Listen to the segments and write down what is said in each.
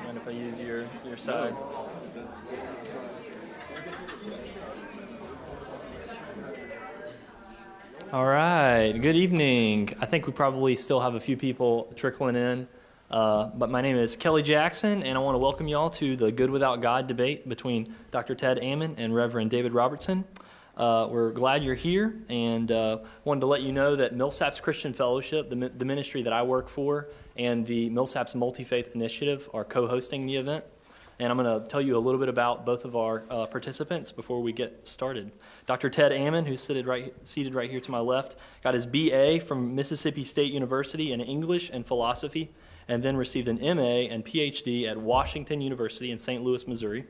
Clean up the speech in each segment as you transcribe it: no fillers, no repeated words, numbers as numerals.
Mind if I use your side? All right, good evening. I think we probably still have a few people trickling in, but my name is Kelly Jackson, and I want to welcome you all to the Good Without God debate between Dr. Ted Ammon and Reverend David Robertson. We're glad you're here, and wanted to let you know that Millsaps Christian Fellowship, the ministry that I work for, and the Millsaps Multi-Faith Initiative are co-hosting the event. And I'm going to tell you a little bit about both of our participants before we get started. Dr. Ted Ammon, who's seated right here to my left, got his BA from Mississippi State University in English and philosophy, and then received an MA and PhD at Washington University in St. Louis, Missouri.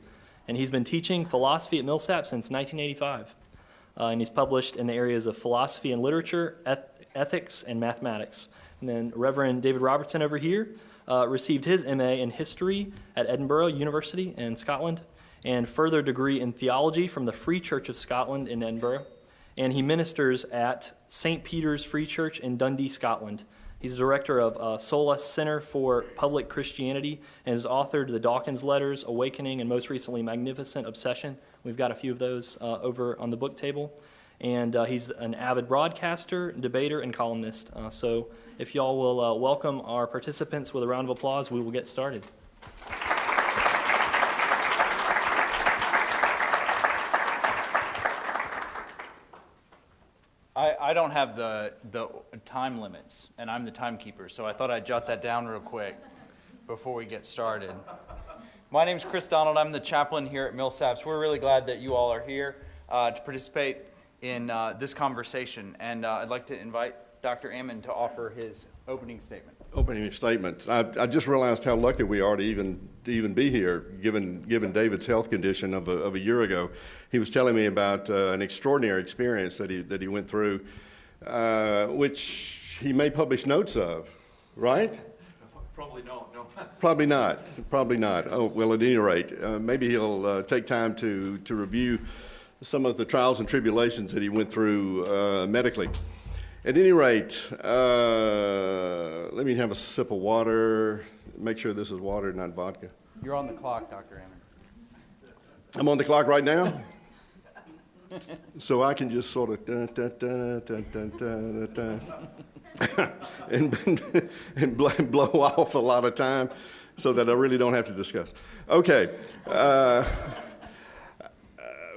And he's been teaching philosophy at Millsaps since 1985. And he's published in the areas of philosophy and literature, ethics, and mathematics. And then Reverend David Robertson over here received his MA in history at Edinburgh University in Scotland, and further degree in theology from the Free Church of Scotland in Edinburgh. And he ministers at St. Peter's Free Church in Dundee, Scotland. He's director of Leggett Center for Public Christianity and has authored the Dawkins Letters, Awakening, and most recently Magnificent Obsession. We've got a few of those over on the book table. And he's an avid broadcaster, debater, and columnist. So if y'all will welcome our participants with a round of applause, we will get started. I don't have the time limits, and I'm the timekeeper, so I thought I'd jot that down real quick before we get started. My name's Chris Donald. I'm the chaplain here at Millsaps. We're really glad that you all are here to participate in this conversation, and I'd like to invite Dr. Ammon to offer his opening statement. Opening statements. I just realized how lucky we are to even be here, given David's health condition of a year ago. He was telling me about an extraordinary experience that he went through, which he may publish notes of, right? Probably no. Probably not. Oh, well, at any rate, maybe he'll take time to review some of the trials and tribulations that he went through medically. At any rate, let me have a sip of water. Make sure this is water, not vodka. You're on the clock, Dr. Ammon. I'm on the clock right now? So I can just sort of and blow off a lot of time so that I really don't have to discuss. Okay.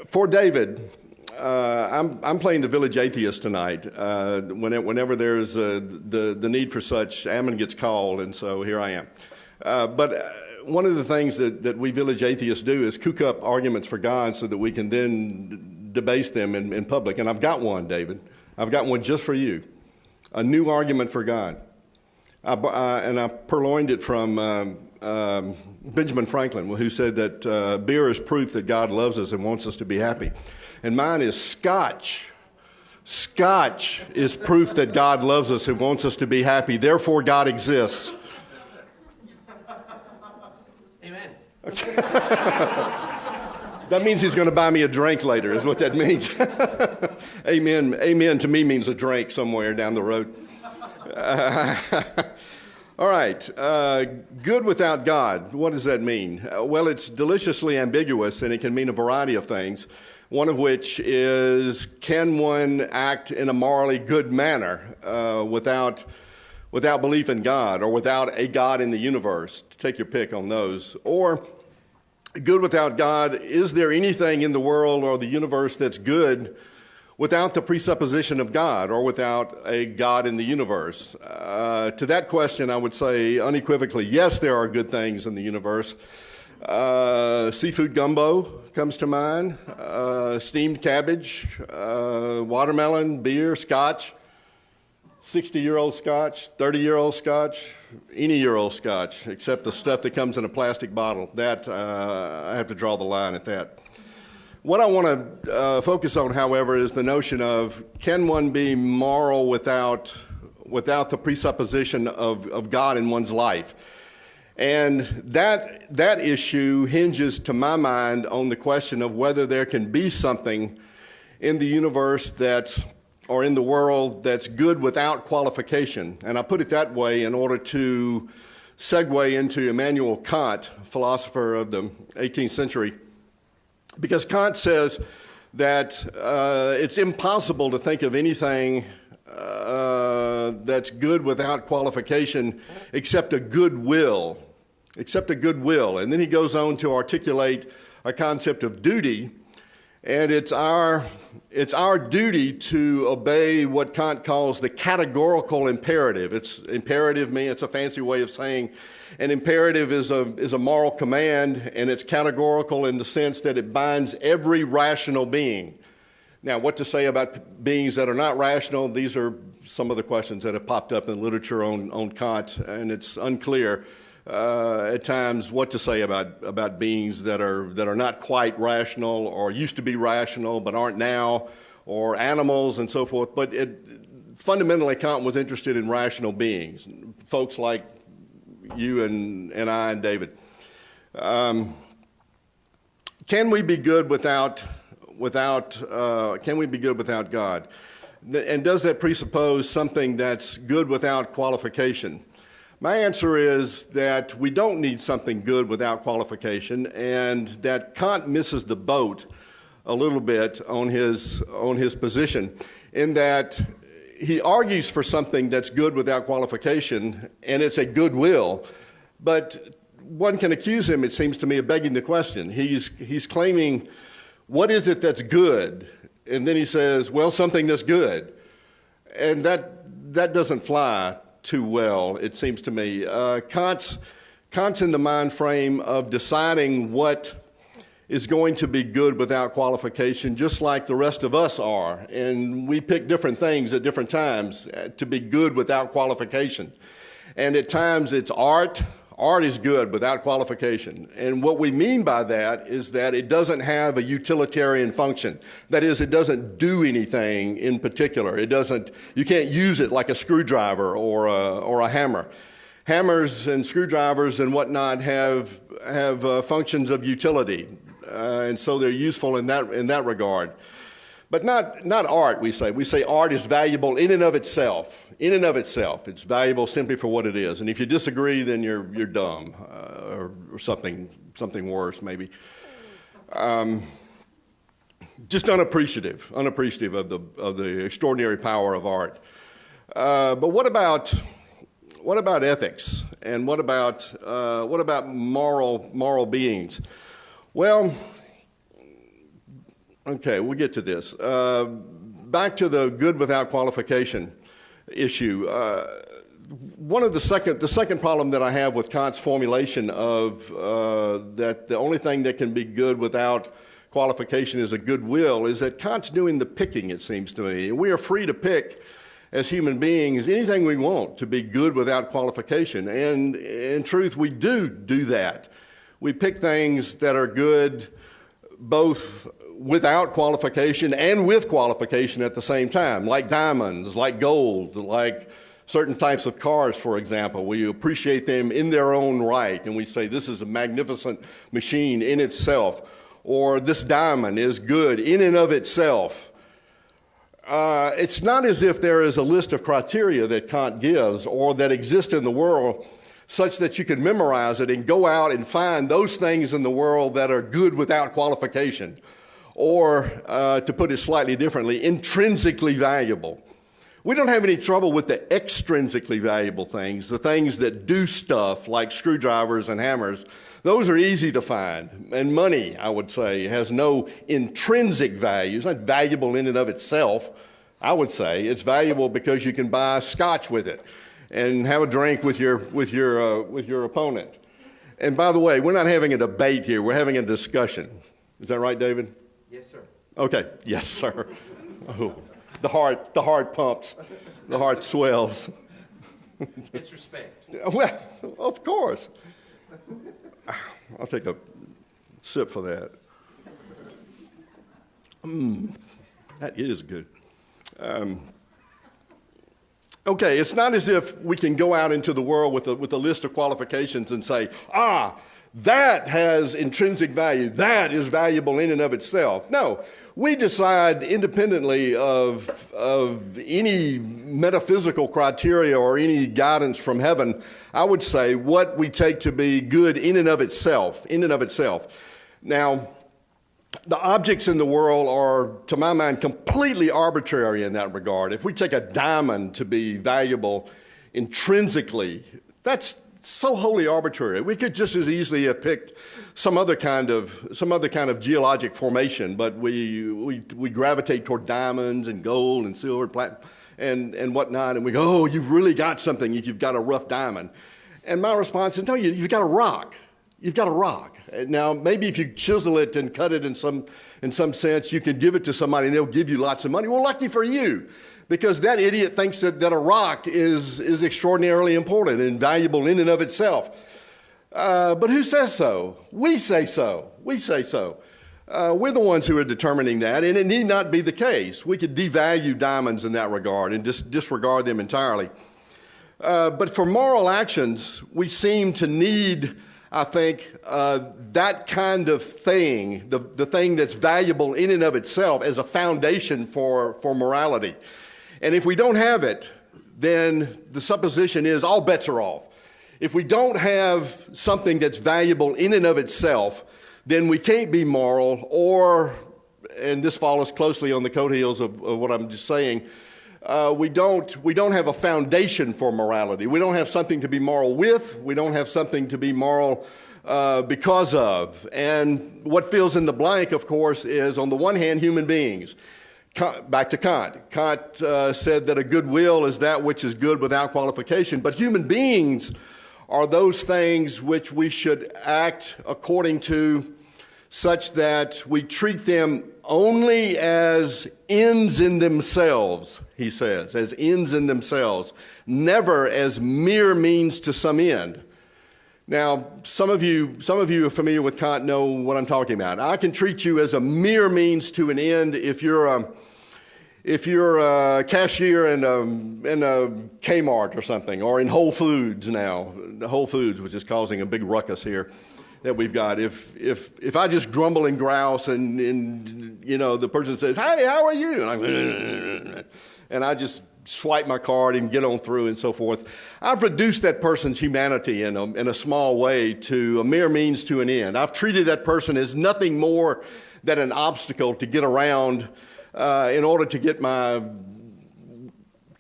For David, I'm playing the village atheist tonight. Whenever there's the need for such, Ammon gets called, and so here I am. But one of the things that we village atheists do is cook up arguments for God so that we can then debase them in public. And I've got one, David. I've got one just for you. A new argument for God. And I purloined it from Benjamin Franklin, who said that beer is proof that God loves us and wants us to be happy. And mine is Scotch. Scotch is proof that God loves us and wants us to be happy. Therefore, God exists. Amen. That means he's going to buy me a drink later, is what that means. Amen. Amen to me means a drink somewhere down the road. All right. Good without God. What does that mean? Well, it's deliciously ambiguous, and it can mean a variety of things. One of which is, can one act in a morally good manner without belief in God, or without a God in the universe? Take your pick on those. Or, good without God, is there anything in the world or the universe that's good without the presupposition of God, or without a God in the universe? To that question, I would say unequivocally, yes, there are good things in the universe. Seafood gumbo comes to mind, steamed cabbage, watermelon, beer, scotch, 60-year-old scotch, 30-year-old scotch, any year-old scotch, except the stuff that comes in a plastic bottle. That, I have to draw the line at that. What I want to focus on, however, is the notion of, can one be moral without the presupposition of God in one's life? And that issue hinges, to my mind, on the question of whether there can be something in the universe that's or in the world that's good without qualification. And I put it that way in order to segue into Immanuel Kant, philosopher of the 18th century, because Kant says that it's impossible to think of anything that's good without qualification except a good will. And then he goes on to articulate a concept of duty, and it's our duty to obey what Kant calls the categorical imperative. It's a fancy way of saying an imperative is a moral command, and it's categorical in the sense that it binds every rational being. Now, what to say about beings that are not rational? These are some of the questions that have popped up in literature on Kant, and it's unclear at times what to say about beings that are not quite rational or used to be rational but aren't now, or animals and so forth. But fundamentally, Kant was interested in rational beings, folks like you and I and David. Can we be good without God? And does that presuppose something that's good without qualification? My answer is that we don't need something good without qualification, and that Kant misses the boat a little bit on his position, in that he argues for something that's good without qualification, and it's a good will. But one can accuse him, it seems to me, of begging the question. He's claiming, what is it that's good? And then he says, well, something that's good. And that doesn't fly too well, it seems to me. Kant's in the mind frame of deciding what is going to be good without qualification, just like the rest of us are. And we pick different things at different times to be good without qualification. And at times it's art. Art is good without qualification. And what we mean by that is that it doesn't have a utilitarian function. That is, it doesn't do anything in particular. You can't use it like a screwdriver or a hammer. Hammers and screwdrivers and whatnot have functions of utility, and so they're useful in that regard. But not art, we say. We say art is valuable in and of itself. In and of itself. It's valuable simply for what it is. And if you disagree, then you're dumb, or something worse, maybe. Just unappreciative of the extraordinary power of art. But what about ethics? And what about moral beings? Well, okay, we'll get to this. Back to the good without qualification issue. The second problem that I have with Kant's formulation of that the only thing that can be good without qualification is a good will is that Kant's doing the picking, it seems to me. We are free to pick as human beings anything we want to be good without qualification. And in truth, we do that. We pick things that are good both without qualification and with qualification at the same time, like diamonds, like gold, like certain types of cars, for example. We appreciate them in their own right, and we say this is a magnificent machine in itself, or this diamond is good in and of itself. It's not as if there is a list of criteria that Kant gives or that exist in the world such that you can memorize it and go out and find those things in the world that are good without qualification, or, to put it slightly differently, intrinsically valuable. We don't have any trouble with the extrinsically valuable things, the things that do stuff like screwdrivers and hammers. Those are easy to find. And money, I would say, has no intrinsic value. It's not valuable in and of itself, I would say. It's valuable because you can buy scotch with it and have a drink with your opponent. And by the way, we're not having a debate here. We're having a discussion. Is that right, David? Yes, sir. Okay. Yes, sir. Oh, the heart pumps. The heart swells. It's respect. Well, of course. I'll take a sip for that. That is good. Okay, it's not as if we can go out into the world with a list of qualifications and say, that has intrinsic value, that is valuable in and of itself. No, we decide independently of any metaphysical criteria or any guidance from heaven, I would say, what we take to be good in and of itself, Now, the objects in the world are, to my mind, completely arbitrary in that regard. If we take a diamond to be valuable intrinsically, that's so wholly arbitrary. We could just as easily have picked some other kind of geologic formation, but we gravitate toward diamonds and gold and silver, platinum, and whatnot, and we go, oh, you've really got something if you've got a rough diamond. And my response is, no, you've got a rock. You've got a rock. Now, maybe if you chisel it and cut it in some sense, you can give it to somebody and they'll give you lots of money. Well, lucky for you, because that idiot thinks that a rock is extraordinarily important and valuable in and of itself. But who says so? We say so. We say so. We're the ones who are determining that, and it need not be the case. We could devalue diamonds in that regard and disregard them entirely. But for moral actions, we seem to need, I think, that kind of thing, the thing that's valuable in and of itself as a foundation for morality. And if we don't have it, then the supposition is all bets are off. If we don't have something that's valuable in and of itself, then we can't be moral, or, and this follows closely on the coattails of what I'm just saying, we don't have a foundation for morality. We don't have something to be moral with. We don't have something to be moral because of. And what fills in the blank, of course, is on the one hand, human beings. Back to Kant. Kant said that a good will is that which is good without qualification. But human beings are those things which we should act according to, such that we treat them only as ends in themselves, he says, as ends in themselves, never as mere means to some end. Now, some of you are familiar with Kant, know what I'm talking about. I can treat you as a mere means to an end if you're a cashier in a Kmart or something, or in Whole Foods now, Whole Foods, which is causing a big ruckus here that we've got. If I just grumble and grouse and you know, the person says, hey, how are you? And I just swipe my card and get on through and so forth, I've reduced that person's humanity in a small way to a mere means to an end. I've treated that person as nothing more than an obstacle to get around in order to get my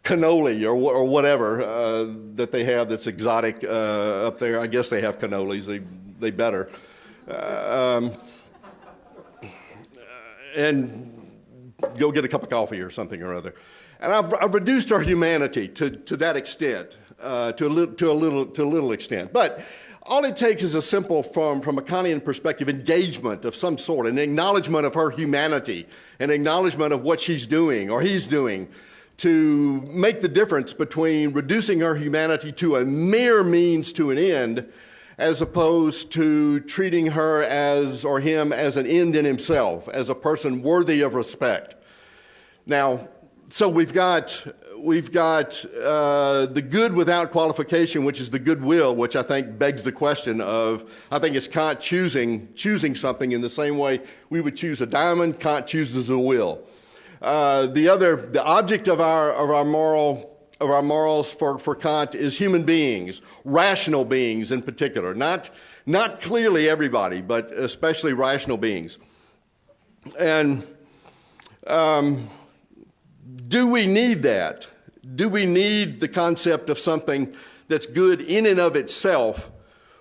cannoli or whatever that they have that's exotic up there. I guess they have cannolis. They better. And go get a cup of coffee or something or other. And I've reduced our humanity to that extent, to a little extent. But all it takes is a simple, from a Kantian perspective, engagement of some sort, an acknowledgement of her humanity, an acknowledgement of what she's doing or he's doing, to make the difference between reducing her humanity to a mere means to an end, as opposed to treating her as, or him as, an end in himself, as a person worthy of respect. Now, so we've got the good without qualification, which is the goodwill, which I think begs the question of, I think it's Kant choosing something in the same way we would choose a diamond. Kant chooses a will. The object of our morals for Kant is human beings, rational beings in particular, not clearly everybody, but especially rational beings. And do we need that? Do we need the concept of something that's good in and of itself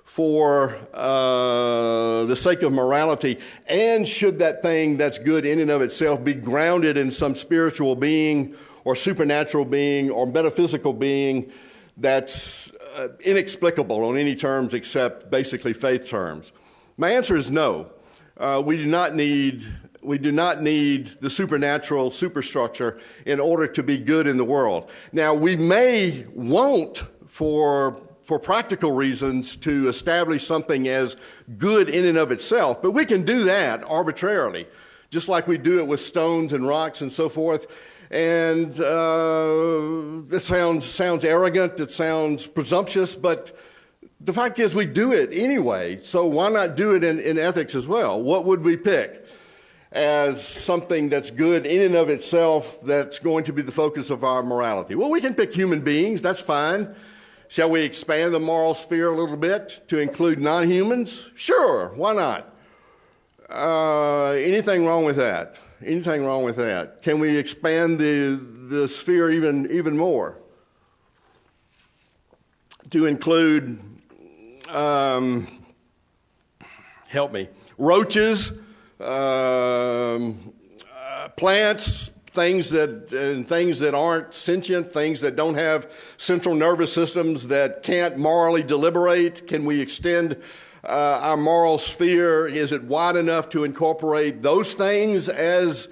for the sake of morality? And should that thing that's good in and of itself be grounded in some spiritual being or supernatural being or metaphysical being that's inexplicable on any terms except basically faith terms? My answer is no. We do not need the supernatural superstructure in order to be good in the world. Now, we may want, for practical reasons, to establish something as good in and of itself, but we can do that arbitrarily, just like we do it with stones and rocks and so forth. And that sounds arrogant, it sounds presumptuous, but The fact is we do it anyway, so why not do it in ethics as well? What would we pick as something that's good in and of itself that's going to be the focus of our morality? Well, we can pick human beings, that's fine. Shall we expand the moral sphere a little bit to include non-humans? Sure, why not? Anything wrong with that? Anything wrong with that? Can we expand the sphere even more to include, help me, roaches, plants, things that aren't sentient, things that don't have central nervous systems that can't morally deliberate? Can we extend our moral sphere? Is it wide enough to incorporate those things as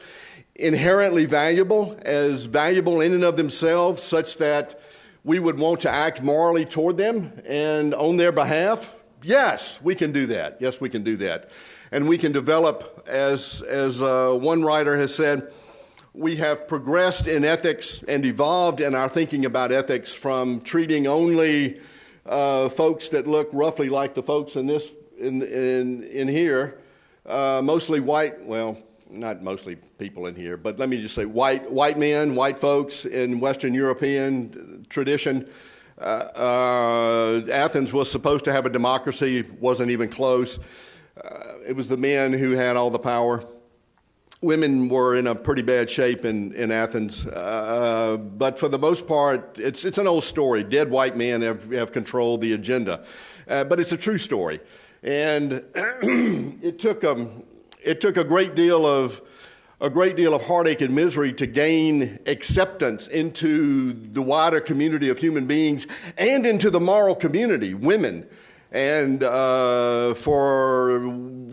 inherently valuable, as valuable in and of themselves, such that we would want to act morally toward them and on their behalf? Yes, we can do that. Yes, we can do that. And we can develop, as one writer has said, we have progressed in ethics and evolved in our thinking about ethics from treating only folks that look roughly like the folks in here, mostly white, well, not mostly people in here, but let me just say white men, white folks in Western European tradition. Athens was supposed to have a democracy, wasn't even close. It was the men who had all the power. Women were in a pretty bad shape in Athens, but for the most part, it's an old story. Dead white men have controlled the agenda, but it's a true story, and it took a great deal of heartache and misery to gain acceptance into the wider community of human beings and into the moral community, women. And for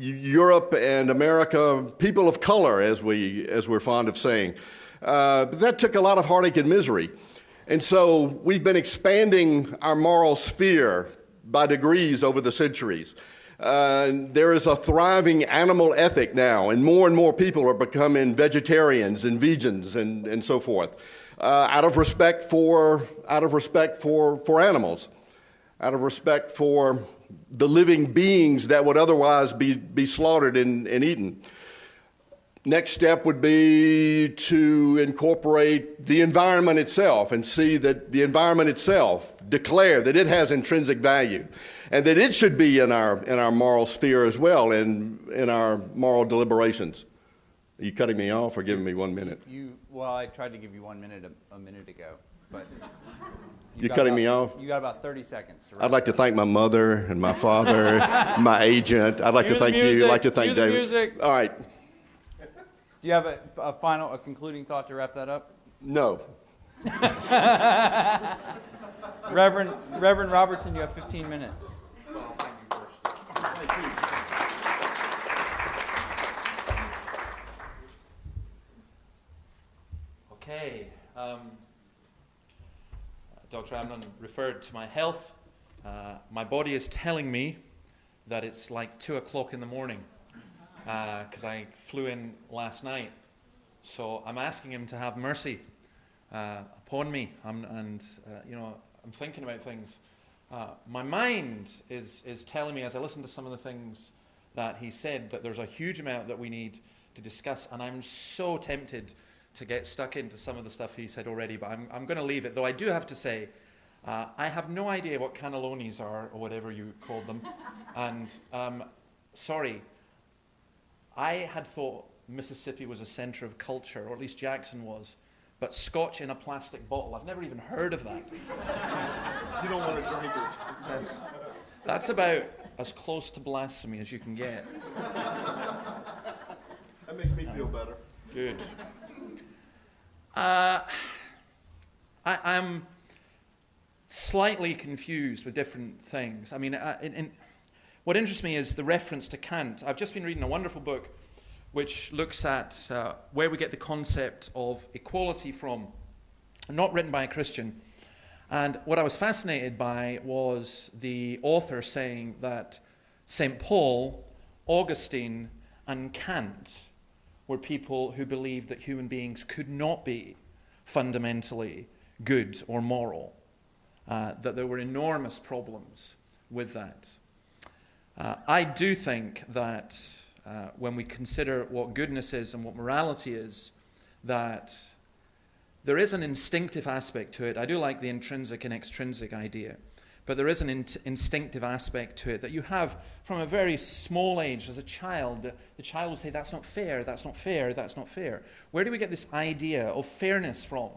Europe and America, people of color, as we're fond of saying, that took a lot of heartache and misery. And so we've been expanding our moral sphere by degrees over the centuries. There is a thriving animal ethic now, and more people are becoming vegetarians and vegans and so forth, out of respect for animals, out of respect for the living beings that would otherwise be slaughtered and eaten. Next step would be to incorporate the environment itself and see that the environment itself, declare that it has intrinsic value and that it should be in our moral sphere as well, in our moral deliberations. Are you cutting me off or giving me 1 minute? Well, I tried to give you 1 minute a minute ago, but you're cutting me off? You got about 30 seconds. I'd like to thank my mother and my father, my agent. I'd like to thank you. I'd like to thank David. Music. All right. Do you have a concluding thought to wrap that up? No. Reverend Robertson, you have 15 minutes. Well, thank you first. Thank you. Okay. Dr. Ammon referred to my health. My body is telling me that it's like 2 o'clock in the morning because I flew in last night. So I'm asking him to have mercy upon me. I'm thinking about things. My mind is telling me, as I listen to some of the things that he said, that there's a huge amount that we need to discuss, and I'm so tempted to get stuck into some of the stuff he said already, but I'm going to leave it. Though I do have to say, I have no idea what cannellonis are, or whatever you called them, and sorry, I had thought Mississippi was a center of culture, or at least Jackson was, but Scotch in a plastic bottle, I've never even heard of that. You don't want to drink it. Yes. That's about as close to blasphemy as you can get. That makes me feel better. Good. I'm slightly confused with different things. I mean, what interests me is the reference to Kant. I've just been reading a wonderful book which looks at where we get the concept of equality from, not written by a Christian. And what I was fascinated by was the author saying that St. Paul, Augustine, and Kant were people who believed that human beings could not be fundamentally good or moral, that there were enormous problems with that. I do think that when we consider what goodness is and what morality is, that there is an instinctive aspect to it. I do like the intrinsic and extrinsic idea, but there is an instinctive aspect to it that you have from a very small age. As a child, the child will say, that's not fair, that's not fair, that's not fair. Where do we get this idea of fairness from?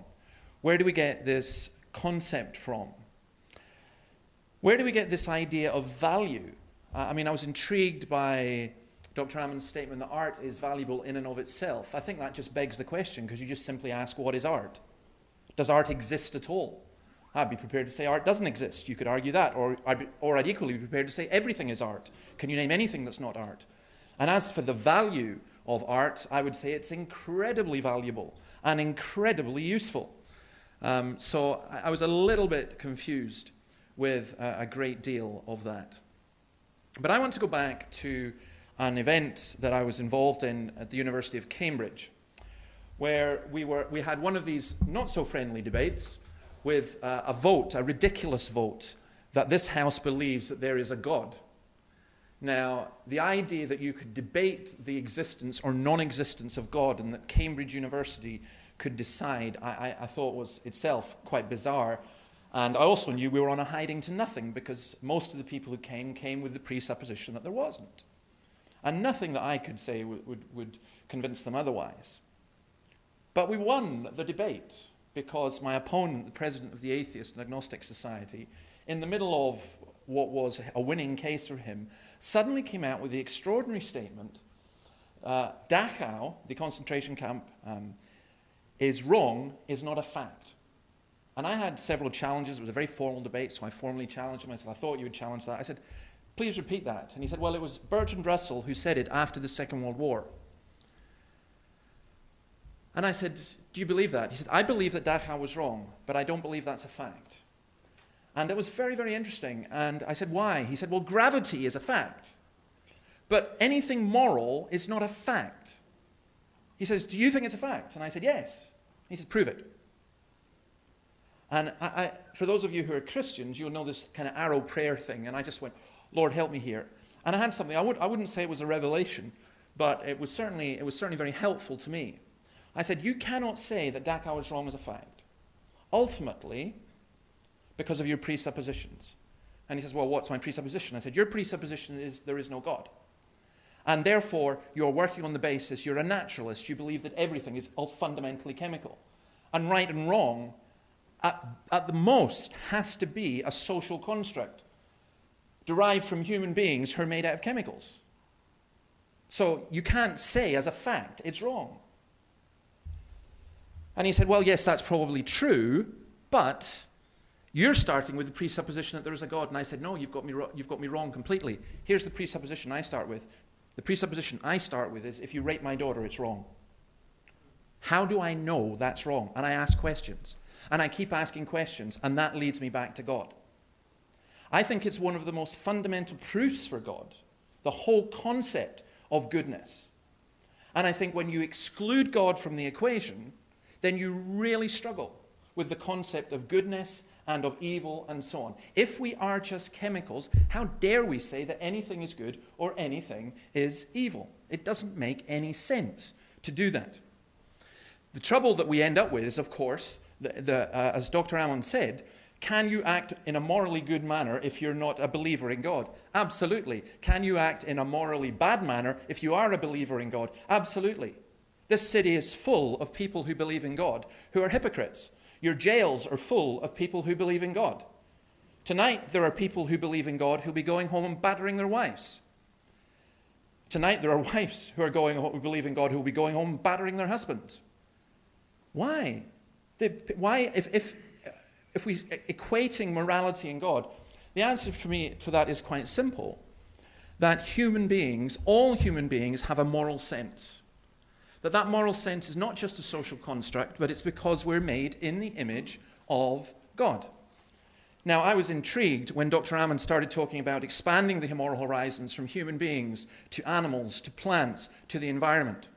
Where do we get this concept from? Where do we get this idea of value? I was intrigued by Dr. Ammon's statement that art is valuable in and of itself. I think that just begs the question, because you just simply ask, what is art? Does art exist at all? I'd be prepared to say art doesn't exist. You could argue that. Or I'd equally be prepared to say everything is art. Can you name anything that's not art? And as for the value of art, I would say it's incredibly valuable and incredibly useful. So I was a little bit confused with a great deal of that. But I want to go back to an event that I was involved in at the University of Cambridge, where we had one of these not-so-friendly debates with a vote, a ridiculous vote, that this House believes that there is a God. Now, the idea that you could debate the existence or non-existence of God and that Cambridge University could decide, I thought was itself quite bizarre. And I also knew we were on a hiding to nothing, because most of the people who came with the presupposition that there wasn't. And nothing that I could say would convince them otherwise. But we won the debate, because my opponent, the president of the Atheist and Agnostic Society, in the middle of what was a winning case for him, suddenly came out with the extraordinary statement, Dachau, the concentration camp, is wrong, is not a fact. And I had several challenges. It was a very formal debate, so I formally challenged him. I said, I thought you would challenge that. I said, please repeat that. And he said, well, it was Bertrand Russell who said it after the Second World War. And I said, do you believe that? He said, I believe that Dachau was wrong, but I don't believe that's a fact. And it was very, very interesting. And I said, why? He said, well, gravity is a fact, but anything moral is not a fact. He says, do you think it's a fact? And I said, yes. He said, prove it. And for those of you who are Christians, you'll know this kind of arrow prayer thing. And I just went, Lord, help me here. And I had something, I wouldn't say it was a revelation, but it was certainly very helpful to me. I said, you cannot say that Dachau is wrong as a fact, ultimately, because of your presuppositions. And he says, well, what's my presupposition? I said, your presupposition is there is no God. And therefore, you're working on the basis, you're a naturalist, you believe that everything is all fundamentally chemical. And right and wrong, at the most, has to be a social construct derived from human beings who are made out of chemicals. So you can't say as a fact it's wrong. And he said, well, yes, that's probably true, but you're starting with the presupposition that there is a God. And I said, no, you've got me wrong completely. Here's the presupposition I start with. The presupposition I start with is, if you rape my daughter, it's wrong. How do I know that's wrong? And I ask questions. And I keep asking questions, and that leads me back to God. I think it's one of the most fundamental proofs for God, the whole concept of goodness. And I think when you exclude God from the equation, then you really struggle with the concept of goodness and of evil and so on. If we are just chemicals, how dare we say that anything is good or anything is evil? It doesn't make any sense to do that. The trouble that we end up with is, of course, as Dr. Ammon said, can you act in a morally good manner if you're not a believer in God? Absolutely. Can you act in a morally bad manner if you are a believer in God? Absolutely. This city is full of people who believe in God, who are hypocrites. Your jails are full of people who believe in God. Tonight, there are people who believe in God who'll be going home and battering their wives. Tonight, there are wives who believe in God who will be going home and battering their husbands. Why? Why, if we equating morality and God, the answer for me to that is quite simple. That human beings, all human beings, have a moral sense. That moral sense is not just a social construct, but it's because we're made in the image of God. Now, I was intrigued when Dr. Ammon started talking about expanding the moral horizons from human beings to animals, to plants, to the environment.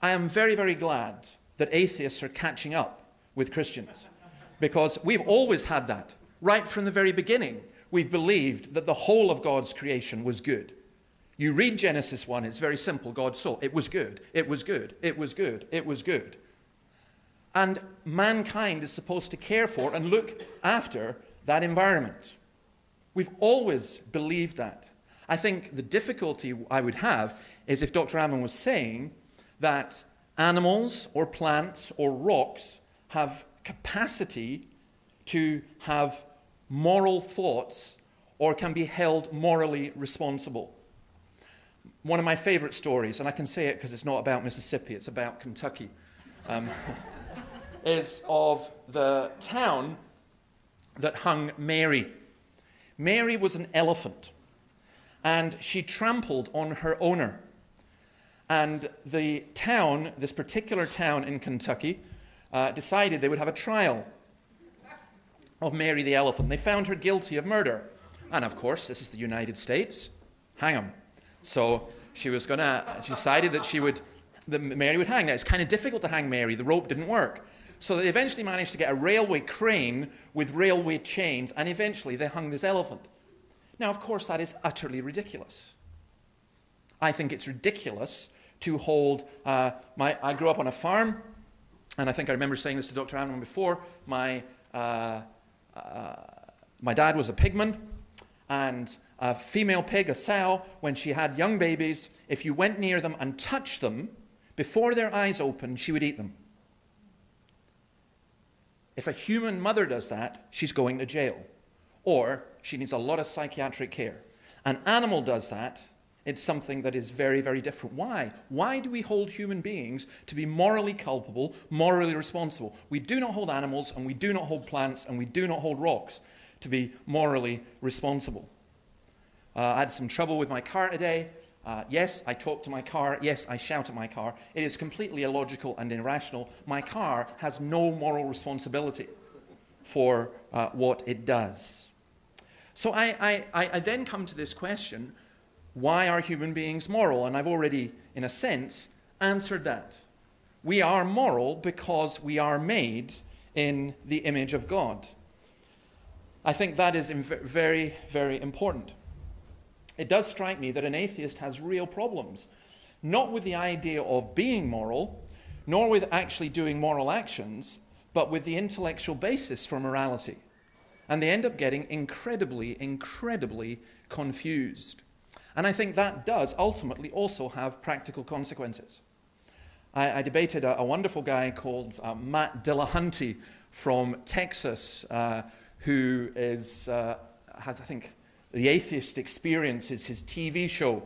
I am very, very glad that atheists are catching up with Christians, because we've always had that. Right from the very beginning, we've believed that the whole of God's creation was good. You read Genesis 1, it's very simple. God saw, it was good, it was good, it was good, it was good. And mankind is supposed to care for and look after that environment. We've always believed that. I think the difficulty I would have is if Dr. Ammon was saying that animals or plants or rocks have capacity to have moral thoughts or can be held morally responsible. One of my favorite stories, and I can say it because it's not about Mississippi, it's about Kentucky, is of the town that hung Mary. Mary was an elephant, and she trampled on her owner. And the town, this particular town in Kentucky, decided they would have a trial of Mary the elephant. They found her guilty of murder. And of course, this is the United States. Hang 'em. So she decided that Mary would hang. Now, it's kind of difficult to hang Mary. The rope didn't work. So they eventually managed to get a railway crane with railway chains, and eventually they hung this elephant. Now, of course, that is utterly ridiculous. I think it's ridiculous to hold... I grew up on a farm, and I think I remember saying this to Dr. Ammon before. My dad was a pigman, and a female pig, a sow, when she had young babies, if you went near them and touched them, before their eyes opened, she would eat them. If a human mother does that, she's going to jail, or she needs a lot of psychiatric care. An animal does that, it's something that is very, very different. Why? Why do we hold human beings to be morally culpable, morally responsible? We do not hold animals, and we do not hold plants, and we do not hold rocks to be morally responsible. I had some trouble with my car today. Yes, I talk to my car. Yes, I shout at my car. It is completely illogical and irrational. My car has no moral responsibility for what it does. So I then come to this question, why are human beings moral? And I've already, in a sense, answered that. We are moral because we are made in the image of God. I think that is very, very important. It does strike me that an atheist has real problems, not with the idea of being moral, nor with actually doing moral actions, but with the intellectual basis for morality. And they end up getting incredibly, incredibly confused. And I think that does ultimately also have practical consequences. I debated a wonderful guy called Matt Dillahunty from Texas, who has, I think, The Atheist Experience is his TV show.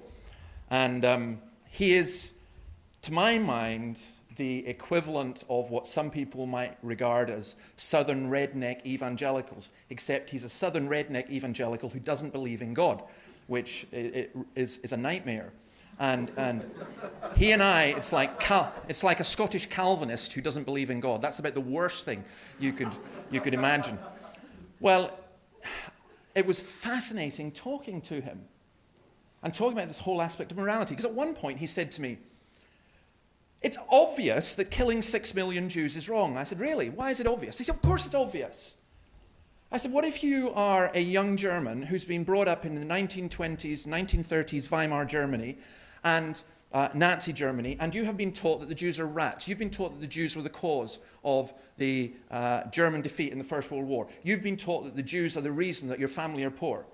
And he is, to my mind, the equivalent of what some people might regard as southern redneck evangelicals, except he's a southern redneck evangelical who doesn't believe in God, which is a nightmare. And he and I, it's like a Scottish Calvinist who doesn't believe in God. That's about the worst thing you could imagine. Well, it was fascinating talking to him and talking about this whole aspect of morality. Because at one point he said to me, "It's obvious that killing 6 million Jews is wrong." I said, "Really? Why is it obvious?" He said, "Of course it's obvious." I said, "What if you are a young German who's been brought up in the 1920s, 1930s Weimar Germany and Nazi Germany, and you have been taught that the Jews are rats. You've been taught that the Jews were the cause of the German defeat in the First World War. You've been taught that the Jews are the reason that your family are poor.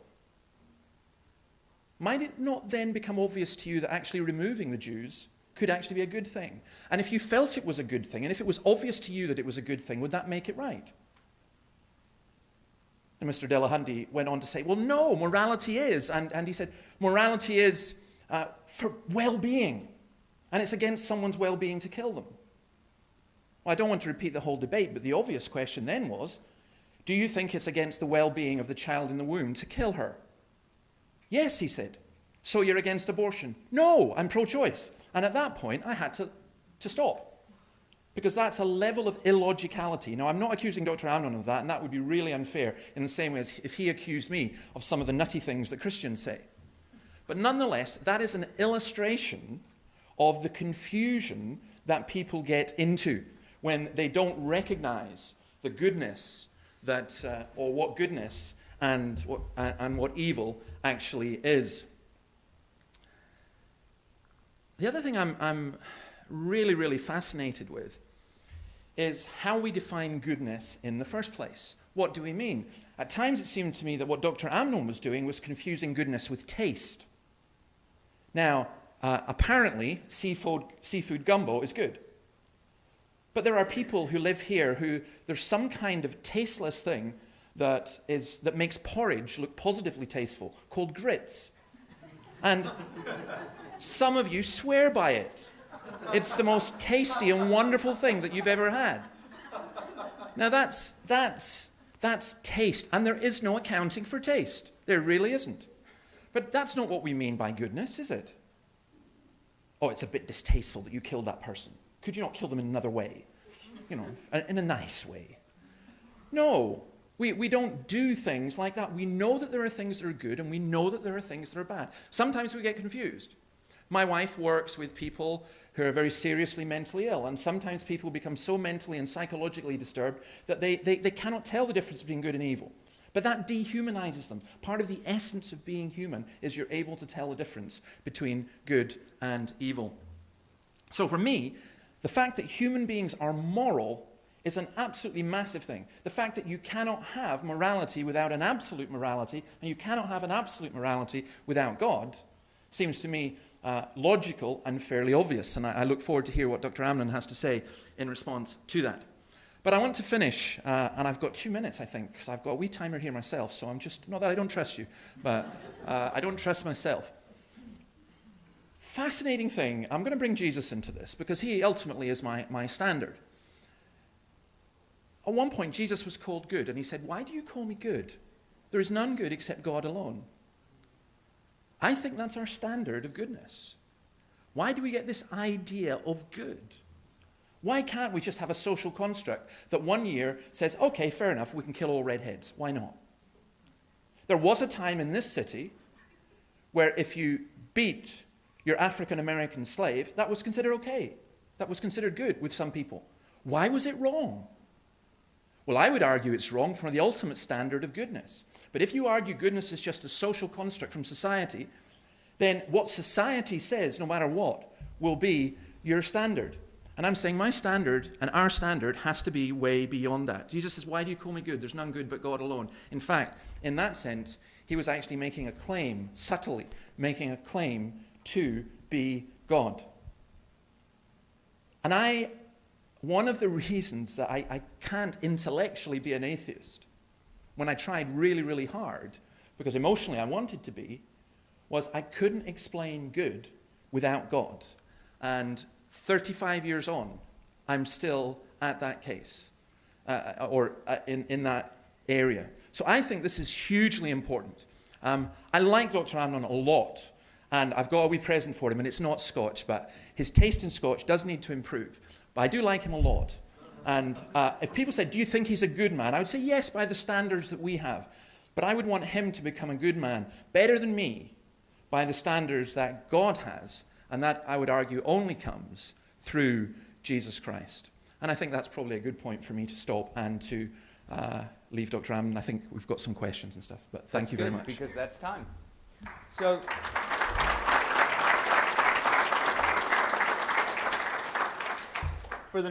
Might it not then become obvious to you that actually removing the Jews could actually be a good thing? And if you felt it was a good thing, and if it was obvious to you that it was a good thing, would that make it right?" And Mr. Dillahunty went on to say, "Well, no, morality is." And he said, morality is for well-being. And it's against someone's well-being to kill them. Well, I don't want to repeat the whole debate, but the obvious question then was, do you think it's against the well-being of the child in the womb to kill her? "Yes," he said. "So you're against abortion?" "No, I'm pro-choice." And at that point, I had to stop. Because that's a level of illogicality. Now, I'm not accusing Dr. Ammon of that, and that would be really unfair in the same way as if he accused me of some of the nutty things that Christians say. But nonetheless, that is an illustration of the confusion that people get into when they don't recognize the goodness that, or what goodness and what evil actually is. The other thing I'm really, really fascinated with is how we define goodness in the first place. What do we mean? At times it seemed to me that what Dr. Ammon was doing was confusing goodness with taste. Now, apparently, seafood gumbo is good. But there are people who live here who there's some kind of tasteless thing that makes porridge look positively tasteful, called grits. And some of you swear by it. It's the most tasty and wonderful thing that you've ever had. Now that's taste, and there is no accounting for taste. There really isn't. But that's not what we mean by goodness, is it? Oh, it's a bit distasteful that you killed that person. Could you not kill them in another way? You know, in a nice way. No, we don't do things like that. We know that there are things that are good, and we know that there are things that are bad. Sometimes we get confused. My wife works with people who are very seriously mentally ill, and sometimes people become so mentally and psychologically disturbed that they cannot tell the difference between good and evil. But that dehumanizes them. Part of the essence of being human is you're able to tell the difference between good and evil. So for me, the fact that human beings are moral is an absolutely massive thing. The fact that you cannot have morality without an absolute morality, and you cannot have an absolute morality without God, seems to me logical and fairly obvious. And I look forward to hear what Dr. Ammon has to say in response to that. But I want to finish, and I've got 2 minutes, I think, because I've got a wee timer here myself, so I'm just, not that I don't trust you, but I don't trust myself. Fascinating thing, I'm going to bring Jesus into this, because he ultimately is my standard. At one point, Jesus was called good, and he said, "Why do you call me good? There is none good except God alone." I think that's our standard of goodness. Why do we get this idea of good? Why can't we just have a social construct that one year says, okay, fair enough, we can kill all redheads. Why not? There was a time in this city where if you beat your African-American slave, that was considered okay. That was considered good with some people. Why was it wrong? Well, I would argue it's wrong for the ultimate standard of goodness. But if you argue goodness is just a social construct from society, then what society says, no matter what, will be your standard. And I'm saying my standard and our standard has to be way beyond that. Jesus says, "Why do you call me good? There's none good but God alone." In fact, in that sense, he was actually making a claim, subtly making a claim to be God. And one of the reasons that I can't intellectually be an atheist, when I tried really, really hard, because emotionally I wanted to be, was I couldn't explain good without God. And 35 years on, I'm still at that case, in that area. So I think this is hugely important. I like Dr. Ammon a lot, and I've got a wee present for him, and it's not Scotch, but his taste in Scotch does need to improve. But I do like him a lot. And if people said, "Do you think he's a good man?" I would say yes, by the standards that we have. But I would want him to become a good man, better than me, by the standards that God has. And that, I would argue, only comes through Jesus Christ. And I think that's probably a good point for me to stop and to leave Dr. Ammon. I think we've got some questions and stuff. But thank you very much. Because that's time. So... For the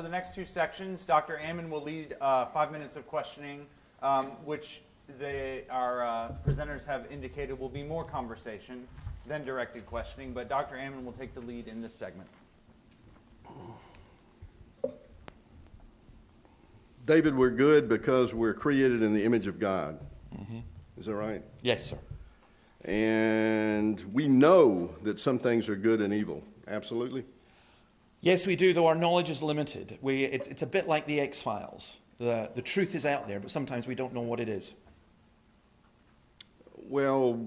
next two sections, Dr. Ammon will lead 5 minutes of questioning, which our presenters have indicated will be more conversation than directed questioning, but Dr. Ammon will take the lead in this segment. David, we're good because we're created in the image of God. Mm-hmm. Is that right? Yes, sir. And we know that some things are good and evil. Absolutely. Yes, we do, though our knowledge is limited. It's a bit like the X-Files. The truth is out there, but sometimes we don't know what it is. Well,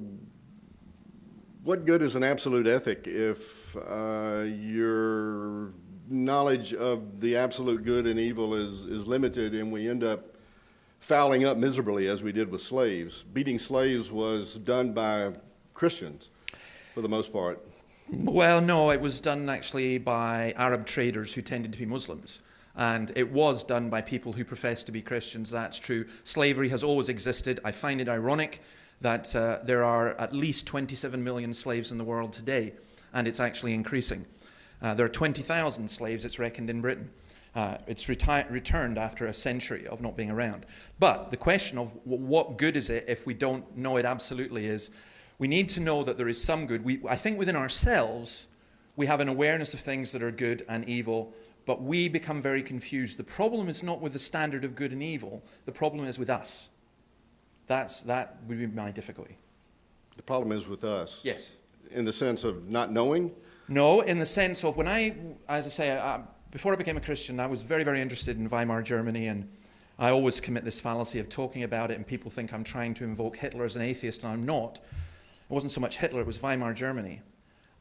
what good is an absolute ethic if your knowledge of the absolute good and evil is limited, and we end up fouling up miserably as we did with slaves? Beating slaves was done by Christians for the most part. Well, no, it was done actually by Arab traders who tended to be Muslims. And it was done by people who profess to be Christians. That's true. Slavery has always existed. I find it ironic that there are at least 27 million slaves in the world today, and it's actually increasing. There are 20,000 slaves, it's reckoned, in Britain. It's returned after a century of not being around. But the question of what good is it if we don't know it absolutely is, we need to know that there is some good. I think within ourselves, we have an awareness of things that are good and evil, but we become very confused. The problem is not with the standard of good and evil. The problem is with us. That would be my difficulty. The problem is with us. Yes. In the sense of not knowing? No, in the sense of when as I say, before I became a Christian, I was very, very interested in Weimar Germany, and I always commit this fallacy of talking about it, and people think I'm trying to invoke Hitler as an atheist, and I'm not. It wasn't so much Hitler, it was Weimar Germany.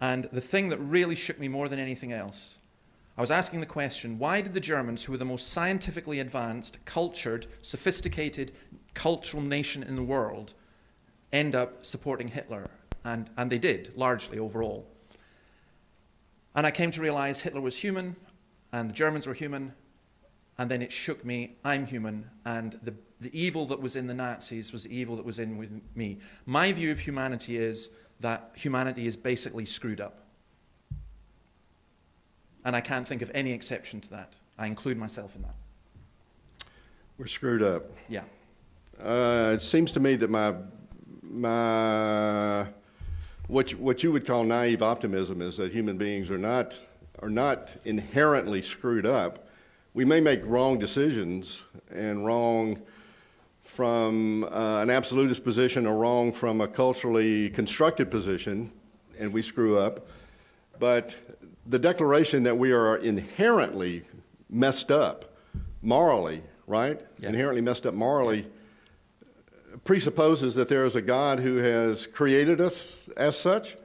And the thing that really shook me more than anything else, I was asking the question, why did the Germans, who were the most scientifically advanced, cultured, sophisticated, cultural nation in the world, end up supporting Hitler? And they did, largely, overall. And I came to realize Hitler was human, and the Germans were human, and then it shook me, I'm human, and the evil that was in the Nazis was the evil that was in with me. My view of humanity is that humanity is basically screwed up. And I can't think of any exception to that. I include myself in that. We're screwed up. Yeah. It seems to me that what you would call naive optimism is that human beings are not inherently screwed up. We may make wrong decisions, and wrong from an absolutist position or wrong from a culturally constructed position, and we screw up. But the declaration that we are inherently messed up morally, right? Yeah. Inherently messed up morally presupposes that there is a God who has created us as such?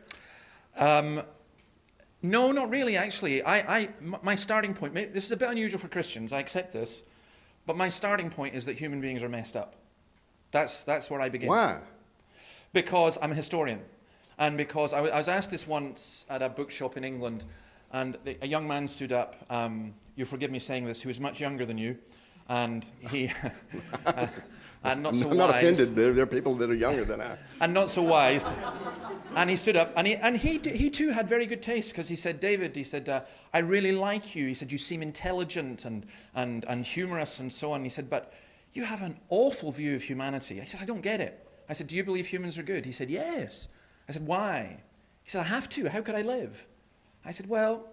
No, not really, actually. My starting point, this is a bit unusual for Christians, I accept this, but my starting point is that human beings are messed up. That's where I begin. Why? Because I'm a historian, and because I was asked this once at a bookshop in England, and a young man stood up, you'll forgive me saying this, who was much younger than you, and he... and not so I'm not wise. offended. There are people that are younger than I. And not so wise. And he stood up, and he too had very good taste, because he said, David, he said, I really like you. He said, you seem intelligent and humorous and so on. He said, but you have an awful view of humanity. I said, I don't get it. I said, do you believe humans are good? He said, yes. I said, why? He said, I have to. How could I live? I said, well,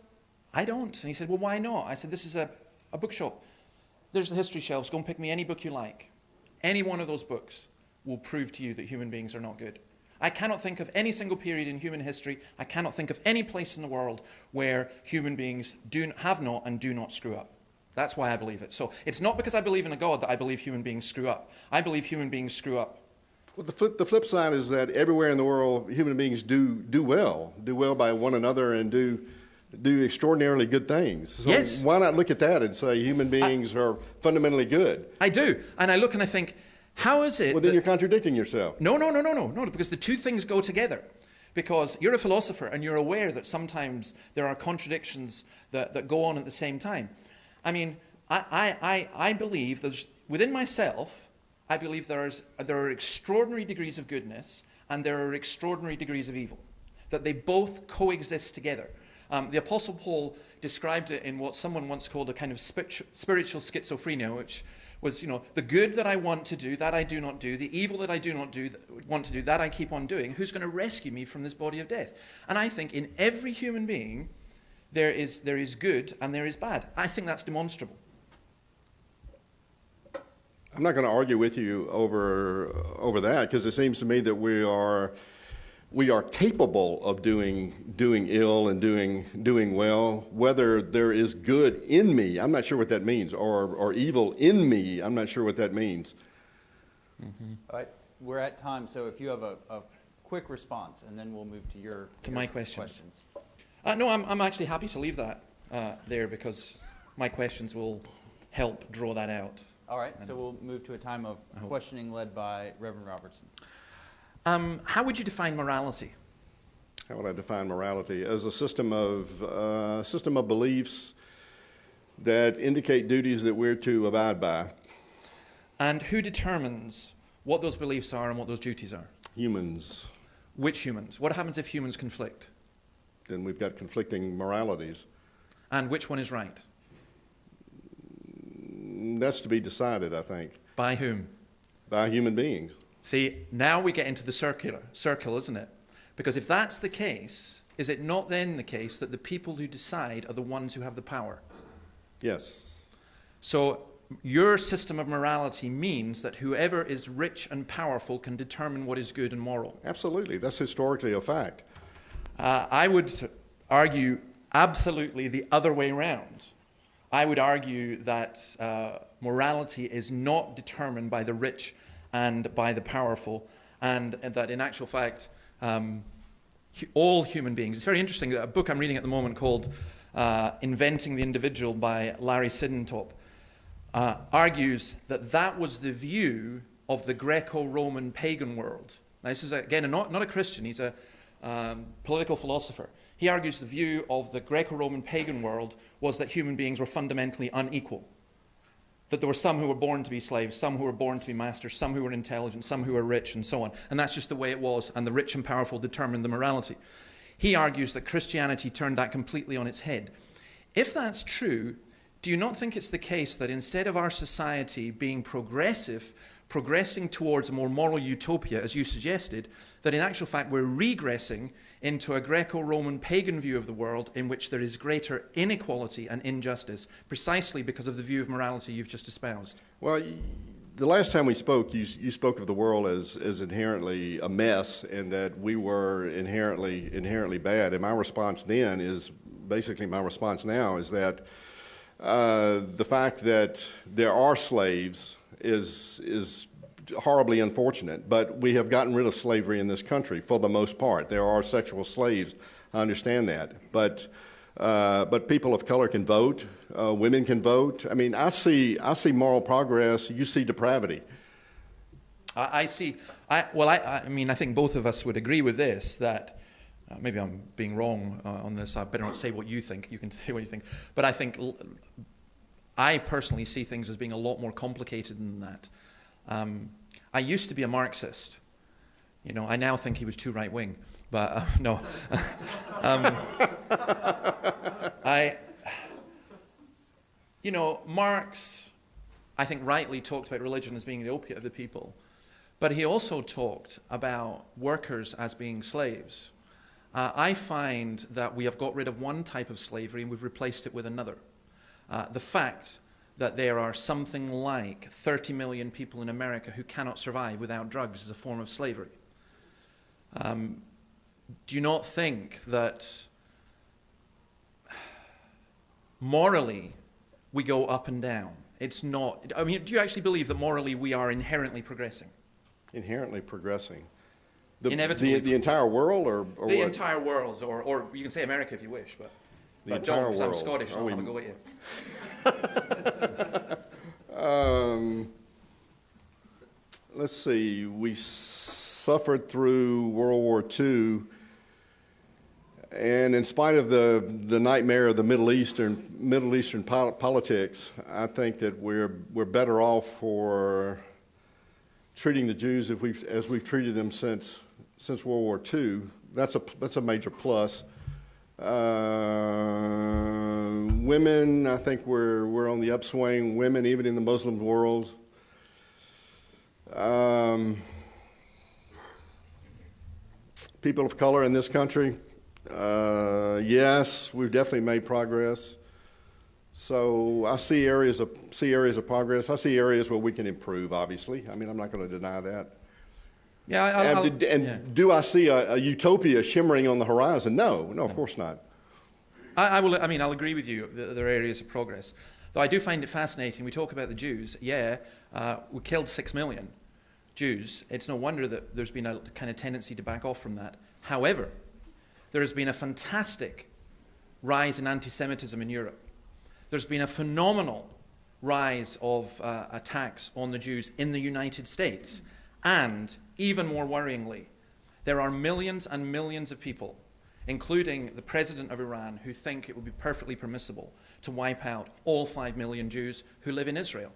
I don't. And he said, well, why not? I said, this is a bookshop. There's the history shelves. Go and pick me any book you like. Any one of those books will prove to you that human beings are not good. I cannot think of any single period in human history, I cannot think of any place in the world where human beings have not and do not screw up. That's why I believe it. So it's not because I believe in a God that I believe human beings screw up. I believe human beings screw up. Well, the flip side is that everywhere in the world, human beings do well by one another, and do extraordinarily good things. So yes. Why not look at that and say human beings are fundamentally good? I do. And I look and I think, how is it... Well, then you're contradicting yourself. No, because the two things go together. Because you're a philosopher and you're aware that sometimes there are contradictions that go on at the same time. I mean, I believe within myself, I believe there are extraordinary degrees of goodness and there are extraordinary degrees of evil. That they both coexist together. The Apostle Paul described it in what someone once called a kind of spiritual schizophrenia, which was, the good that I want to do, that I do not do, the evil that I do not want to do, that I keep on doing. Who's going to rescue me from this body of death? And I think in every human being, there is good and there is bad. I think that's demonstrable. I'm not going to argue with you over that, because it seems to me that we are capable of doing ill and doing well. Whether there is good in me, I'm not sure what that means, or evil in me, I'm not sure what that means. Mm-hmm. All right, we're at time, so if you have a quick response, and then we'll move to my questions. No, I'm actually happy to leave that there, because my questions will help draw that out. All right, so we'll move to a time of questioning led by Reverend Robertson. How would you define morality? How would I define morality? As a system of beliefs that indicate duties that we're to abide by. And who determines what those beliefs are and what those duties are? Humans. Which humans? What happens if humans conflict? Then we've got conflicting moralities. And which one is right? That's to be decided, I think. By whom? By human beings. See, now we get into the circle, isn't it? Because if that's the case, is it not then the case that the people who decide are the ones who have the power? Yes. So your system of morality means that whoever is rich and powerful can determine what is good and moral. Absolutely. That's historically a fact. I would argue absolutely the other way around. I would argue that morality is not determined by the rich and by the powerful, and that in actual fact, all human beings. It's very interesting. A book I'm reading at the moment called Inventing the Individual by Larry Siddentop argues that that was the view of the Greco-Roman pagan world. Now, this is, again, not a Christian. He's a political philosopher. He argues the view of the Greco-Roman pagan world was that human beings were fundamentally unequal. That there were some who were born to be slaves, some who were born to be masters, some who were intelligent, some who were rich, and so on. And that's just the way it was, and the rich and powerful determined the morality. He argues that Christianity turned that completely on its head. If that's true, do you not think it's the case that instead of our society being progressive, progressing towards a more moral utopia, as you suggested, that in actual fact we're regressing into a Greco-Roman pagan view of the world in which there is greater inequality and injustice, precisely because of the view of morality you've just espoused? Well, the last time we spoke, you spoke of the world as inherently a mess and that we were inherently bad. And my response then is, basically my response now is that the fact that there are slaves is horribly unfortunate, but we have gotten rid of slavery in this country for the most part. There are sexual slaves, I understand that, but people of color can vote, women can vote. I mean, I see moral progress. You see depravity. I think both of us would agree with this, that maybe I'm being wrong on this. I better not say what you think. You can say what you think. But I think I personally see things as being a lot more complicated than that. I used to be a Marxist. You know, I now think he was too right-wing. But no. Marx, I think rightly talked about religion as being the opiate of the people. But he also talked about workers as being slaves. I find that we have got rid of one type of slavery and we've replaced it with another. The fact that there are something like 30 million people in America who cannot survive without drugs is a form of slavery. Do you not think that morally we go up and down? It's not. I mean, do you actually believe that morally we are inherently progressing? Inherently progressing. Inevitably. The entire world, or the what? entire world, or you can say America if you wish, but The don't, entire because I'm world. Scottish. Are I'll we- have a go at you. Let's see. We suffered through World War II, and in spite of the nightmare of the Middle Eastern politics, I think that we're better off for treating the Jews as we've treated them since World War II. That's a major plus. Women, I think we're on the upswing. Women, even in the Muslim world. People of color in this country, yes, we've definitely made progress. So I see areas of progress. I see areas where we can improve. Obviously, I mean, I'm not going to deny that. Yeah, do I see a utopia shimmering on the horizon? No, of course not. I'll agree with you that there are areas of progress. Though I do find it fascinating. We talk about the Jews. We killed 6 million Jews. It's no wonder that there's been a kind of tendency to back off from that. However, there has been a fantastic rise in anti-Semitism in Europe. There's been a phenomenal rise of attacks on the Jews in the United States. And, even more worryingly, there are millions and millions of people including the president of Iran, who think it would be perfectly permissible to wipe out all 5 million Jews who live in Israel.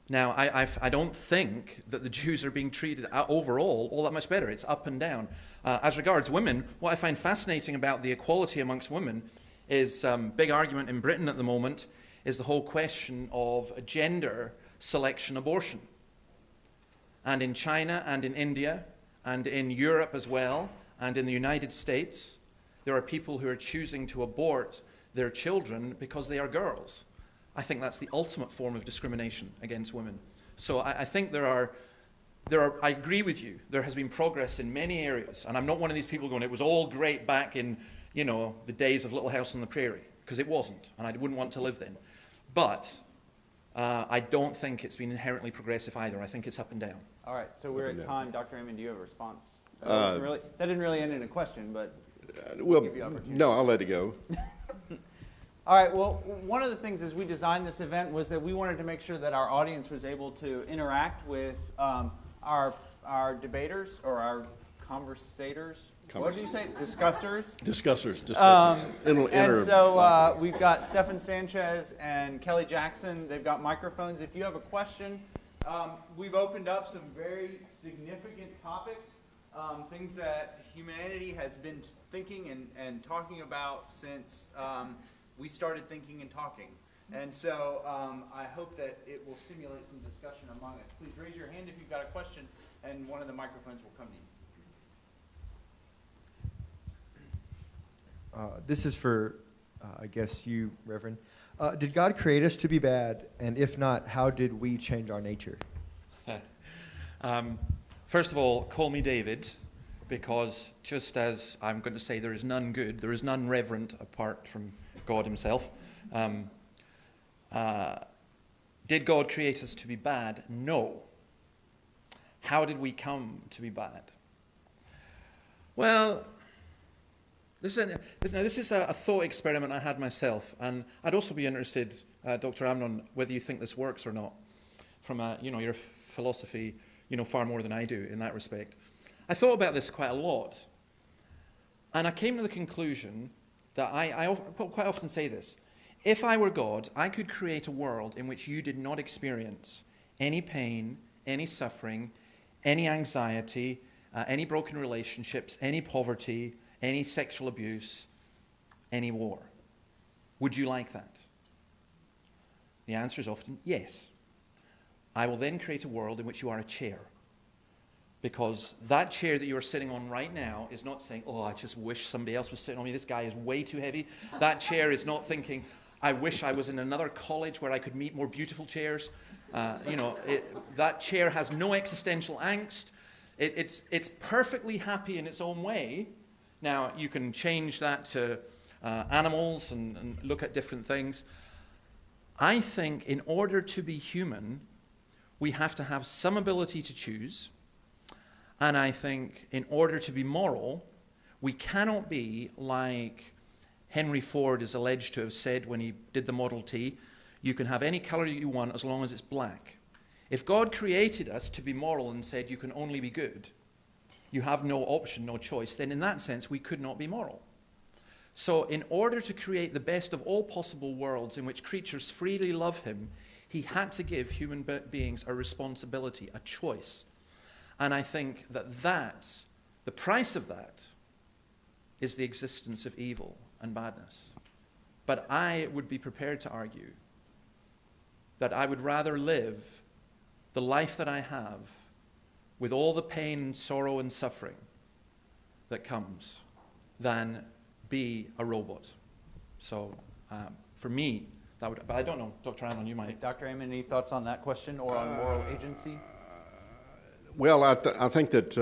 Now, I don't think that the Jews are being treated overall all that much better. It's up and down. As regards women, what I find fascinating about the equality amongst women is big argument in Britain at the moment is the whole question of gender selection abortion. And in China and in India and in Europe as well and in the United States, there are people who are choosing to abort their children because they are girls. I think that's the ultimate form of discrimination against women. So I think I agree with you, there has been progress in many areas, and I'm not one of these people going, it was all great back in, the days of Little House on the Prairie, because it wasn't, and I wouldn't want to live then. But I don't think it's been inherently progressive either. I think it's up and down. All right, so we're at time. Dr. Ammon, do you have a response? That didn't really end in a question, but well, give you opportunity. no, I'll let it go. All right, well, one of the things as we designed this event was that we wanted to make sure that our audience was able to interact with our debaters or our conversators. What did you say? Discussers? Discussers. And so we've got Stephan Sanchez and Kelly Jackson. They've got microphones. If you have a question, we've opened up some very significant topics, things that humanity has been thinking and talking about since we started thinking and talking. And so I hope that it will stimulate some discussion among us. Please raise your hand if you've got a question, and one of the microphones will come to you. This is for, I guess, you, Reverend. Did God create us to be bad? And if not, how did we change our nature? First of all, call me David, because just as I'm going to say there is none good, there is none reverent apart from God himself. Did God create us to be bad? No. How did we come to be bad? Well, this is a thought experiment I had myself, and I'd also be interested, Dr. Ammon, whether you think this works or not, from your philosophy, far more than I do in that respect. I thought about this quite a lot, and I came to the conclusion that I quite often say this. If I were God, I could create a world in which you did not experience any pain, any suffering, any anxiety, any broken relationships, any poverty, any sexual abuse, any war. Would you like that? The answer is often yes. I will then create a world in which you are a chair. Because that chair that you are sitting on right now is not saying, oh, I just wish somebody else was sitting on me. This guy is way too heavy. That chair is not thinking, I wish I was in another college where I could meet more beautiful chairs. That chair has no existential angst. It's perfectly happy in its own way. Now, you can change that to animals and look at different things. I think in order to be human, we have to have some ability to choose. And I think in order to be moral, we cannot be like Henry Ford is alleged to have said when he did the Model T, you can have any color you want as long as it's black. If God created us to be moral and said you can only be good, you have no option, no choice, then in that sense we could not be moral. So in order to create the best of all possible worlds in which creatures freely love him, he had to give human beings a responsibility, a choice. And I think that the price of that is the existence of evil and badness. But I would be prepared to argue that I would rather live the life that I have with all the pain, sorrow, and suffering that comes than be a robot. So for me, that would, but I don't know, Dr. Ammon, you might. Dr. Ammon, any thoughts on that question or on moral agency? Well, I think that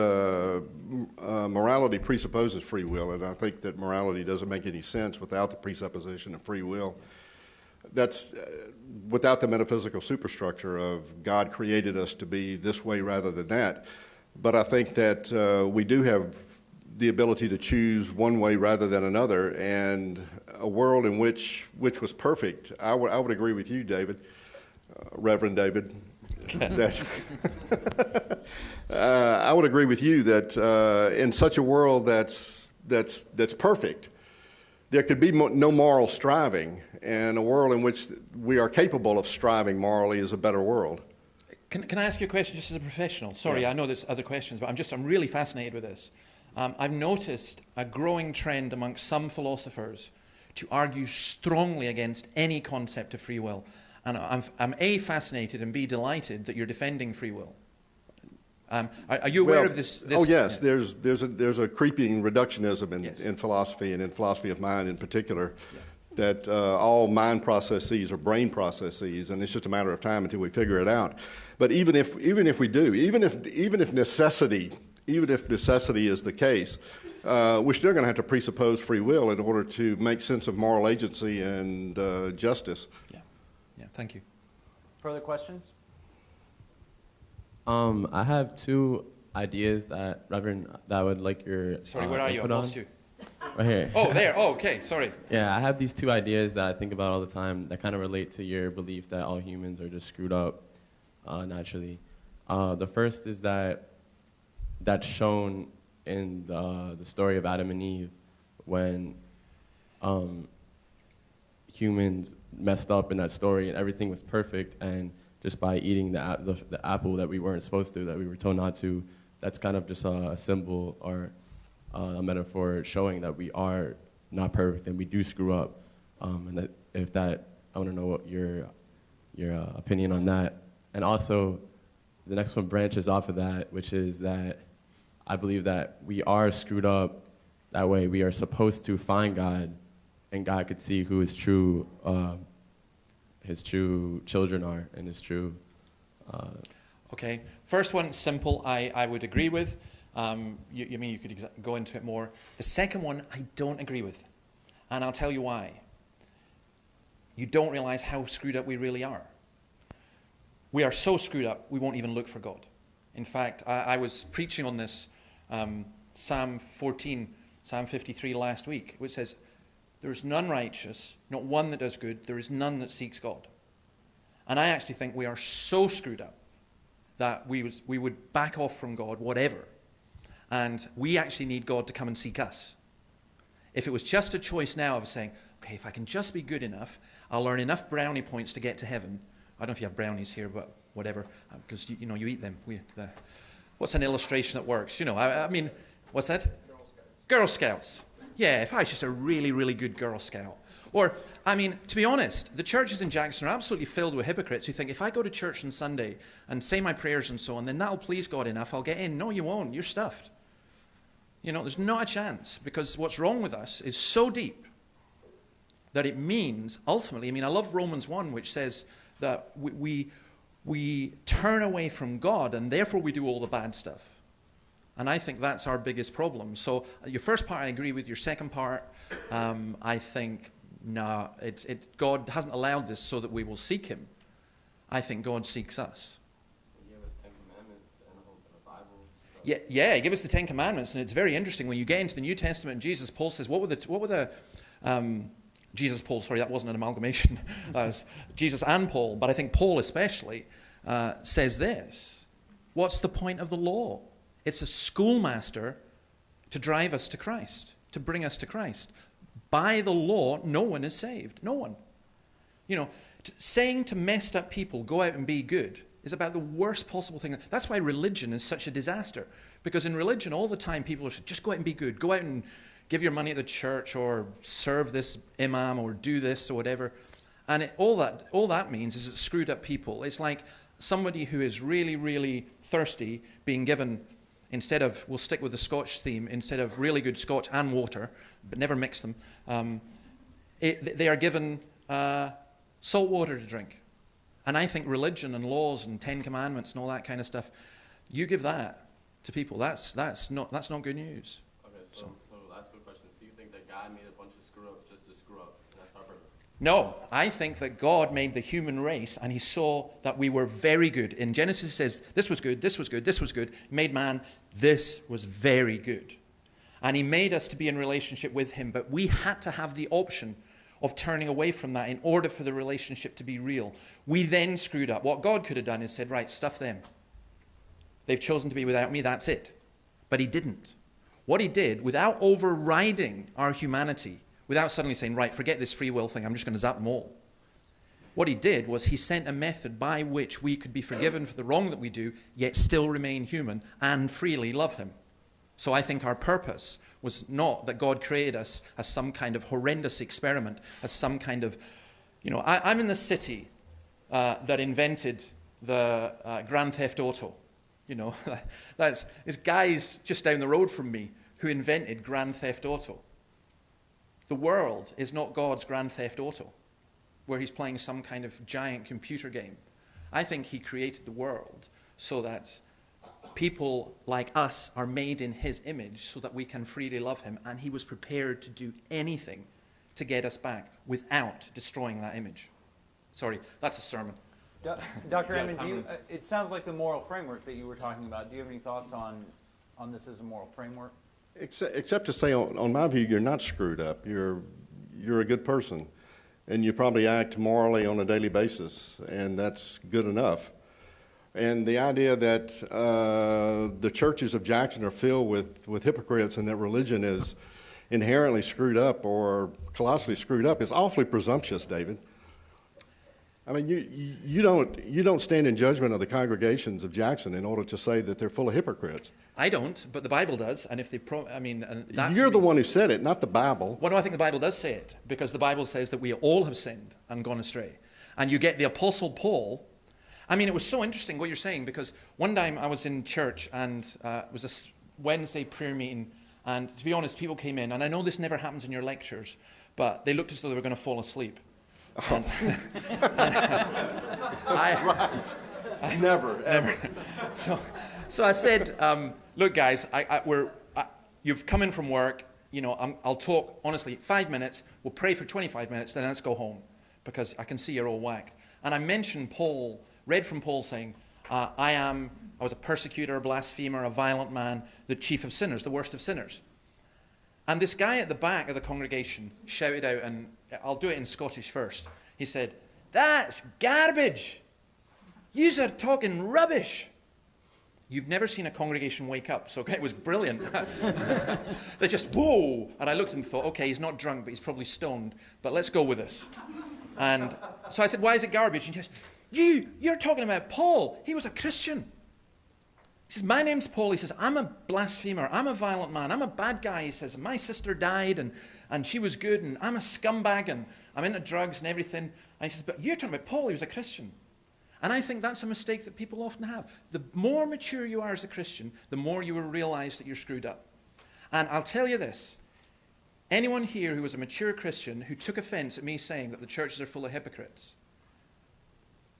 morality presupposes free will, and I think that morality doesn't make any sense without the presupposition of free will. That's without the metaphysical superstructure of God created us to be this way rather than that. But I think that we do have the ability to choose one way rather than another, and a world in which was perfect. I would agree with you, David, Reverend David. That I would agree with you that in such a world that that's perfect. There could be no moral striving, and a world in which we are capable of striving morally is a better world. Can I ask you a question just as a professional? Sorry, I know there's other questions, but I'm really fascinated with this. I've noticed a growing trend amongst some philosophers to argue strongly against any concept of free will. And I'm A, fascinated, and B, delighted that you're defending free will. Are you aware of this? Oh, yes. Yeah. There's a creeping reductionism Yes. in philosophy, and in philosophy of mind in particular, that all mind processes are brain processes, and it's just a matter of time until we figure it out. But even if we do, even if necessity is the case, we're still going to have to presuppose free will in order to make sense of moral agency and justice. Yeah, thank you. Further questions? I have two ideas that, Reverend, that I would like your Sorry, where are you? I lost you. Right here. Oh, there. Oh, okay. Sorry. Yeah, I have these two ideas that I think about all the time that kind of relate to your belief that all humans are just screwed up naturally. The first is that's shown in the story of Adam and Eve when humans messed up in that story and everything was perfect, and just by eating the apple that we weren't supposed to, that we were told not to, that's kind of just a symbol or a metaphor showing that we are not perfect and we do screw up. And that I want to know what your opinion on that. And also, the next one branches off of that, which is that I believe that we are screwed up. That way, we are supposed to find God, and God could see who His true children are, and His true. Okay. First one, simple. I would agree with. You could go into it more. The second one, I don't agree with, and I'll tell you why. You don't realize how screwed up we really are. We are so screwed up, we won't even look for God. In fact, I was preaching on this Psalm 14, Psalm 53 last week, which says, "There is none righteous, not one that does good. There is none that seeks God." And I actually think we are so screwed up that we would back off from God, whatever. And we actually need God to come and seek us. If it was just a choice now of saying, okay, if I can just be good enough, I'll earn enough brownie points to get to heaven. I don't know if you have brownies here, but whatever, because you eat them. What's an illustration that works? I mean, what's that? Girl Scouts. Yeah, if I was just a really, really good Girl Scout. Or, I mean, to be honest, the churches in Jackson are absolutely filled with hypocrites who think if I go to church on Sunday and say my prayers and so on, then that'll please God enough, I'll get in. No, you won't. You're stuffed. There's not a chance, because what's wrong with us is so deep that it means, ultimately, I love Romans 1, which says that we turn away from God, and therefore we do all the bad stuff. And I think that's our biggest problem. So your first part I agree with. Your second part, I think, God hasn't allowed this so that we will seek Him. I think God seeks us. He gave us 10 Commandments and the Bible. Yeah, He gave us the 10 Commandments, and it's very interesting when you get into the New Testament. Paul says, Jesus, Paul, sorry, that wasn't an amalgamation. That was Jesus and Paul, but I think Paul especially says this. What's the point of the law? It's a schoolmaster to drive us to Christ, to bring us to Christ. By the law, no one is saved. No one. Saying to messed up people, go out and be good, is about the worst possible thing. That's why religion is such a disaster. Because in religion, all the time, people are saying, just go out and be good. Go out and give your money at the church, or serve this imam, or do this, or whatever. And all that means is it's screwed up people. It's like somebody who is really, really thirsty being given, instead of, we'll stick with the Scotch theme, instead of really good Scotch and water, but never mix them, they are given salt water to drink. And I think religion and laws and 10 Commandments and all that kind of stuff, you give that to people, that's not good news. Okay, so last good question. So you think that God made a bunch of screw-ups just to screw up, and that's our purpose? No, I think that God made the human race, and He saw that we were very good. In Genesis it says, this was good, this was good, this was good. He made man, this was very good. And He made us to be in relationship with Him, but we had to have the option of turning away from that in order for the relationship to be real. We then screwed up. What God could have done is said, right, stuff them. They've chosen to be without me, that's it. But He didn't. What he did, without overriding our humanity, without suddenly saying, right, forget this free will thing, I'm just going to zap them all. What he did was he sent a method by which we could be forgiven for the wrong that we do, yet still remain human and freely love him. So I think our purpose was not that God created us as some kind of horrendous experiment, as some kind of, I'm in the city that invented the Grand Theft Auto. There's guys just down the road from me who invented Grand Theft Auto. The world is not God's Grand Theft Auto, where he's playing some kind of giant computer game. I think he created the world so that people like us are made in his image so that we can freely love him, and he was prepared to do anything to get us back without destroying that image. Sorry, that's a sermon. Dr. Ammon, it sounds like the moral framework that you were talking about. Do you have any thoughts on this as a moral framework? Except to say, on my view, you're not screwed up. You're a good person, and you probably act morally on a daily basis, and that's good enough. And the idea that the churches of Jackson are filled with hypocrites and that religion is inherently screwed up or colossally screwed up is awfully presumptuous, David. I mean, you don't stand in judgment of the congregations of Jackson in order to say that they're full of hypocrites. I don't, but the Bible does. And if they, you're the one who said it, not the Bible. Well, no, I think the Bible does say it, because the Bible says that we all have sinned and gone astray. And you get the Apostle Paul. I mean, it was so interesting what you're saying, because one time I was in church and it was a Wednesday prayer meeting, and to be honest, people came in, and I know this never happens in your lectures, but they looked as though they were going to fall asleep. And, Never, ever. So I said, look, guys, you've come in from work. I'll talk honestly 5 minutes. We'll pray for 25 minutes, then let's go home, because I can see you're all whacked. And I mentioned Paul, read from Paul saying, I was a persecutor, a blasphemer, a violent man, the chief of sinners, the worst of sinners. And this guy at the back of the congregation shouted out, and I'll do it in Scottish first. He said, "That's garbage. Yous are talking rubbish." You've never seen a congregation wake up, so it was brilliant. They just, whoa! And I looked and thought, okay, he's not drunk, but he's probably stoned, but let's go with this. And so I said, why is it garbage? And he says, you're talking about Paul. He was a Christian. He says, my name's Paul. He says, I'm a blasphemer. I'm a violent man. I'm a bad guy. He says, my sister died, and she was good, and I'm a scumbag, and I'm into drugs and everything. And he says, but you're talking about Paul. He was a Christian. And I think that's a mistake that people often have. The more mature you are as a Christian, the more you will realize that you're screwed up. And I'll tell you this. Anyone here who was a mature Christian who took offense at me saying that the churches are full of hypocrites,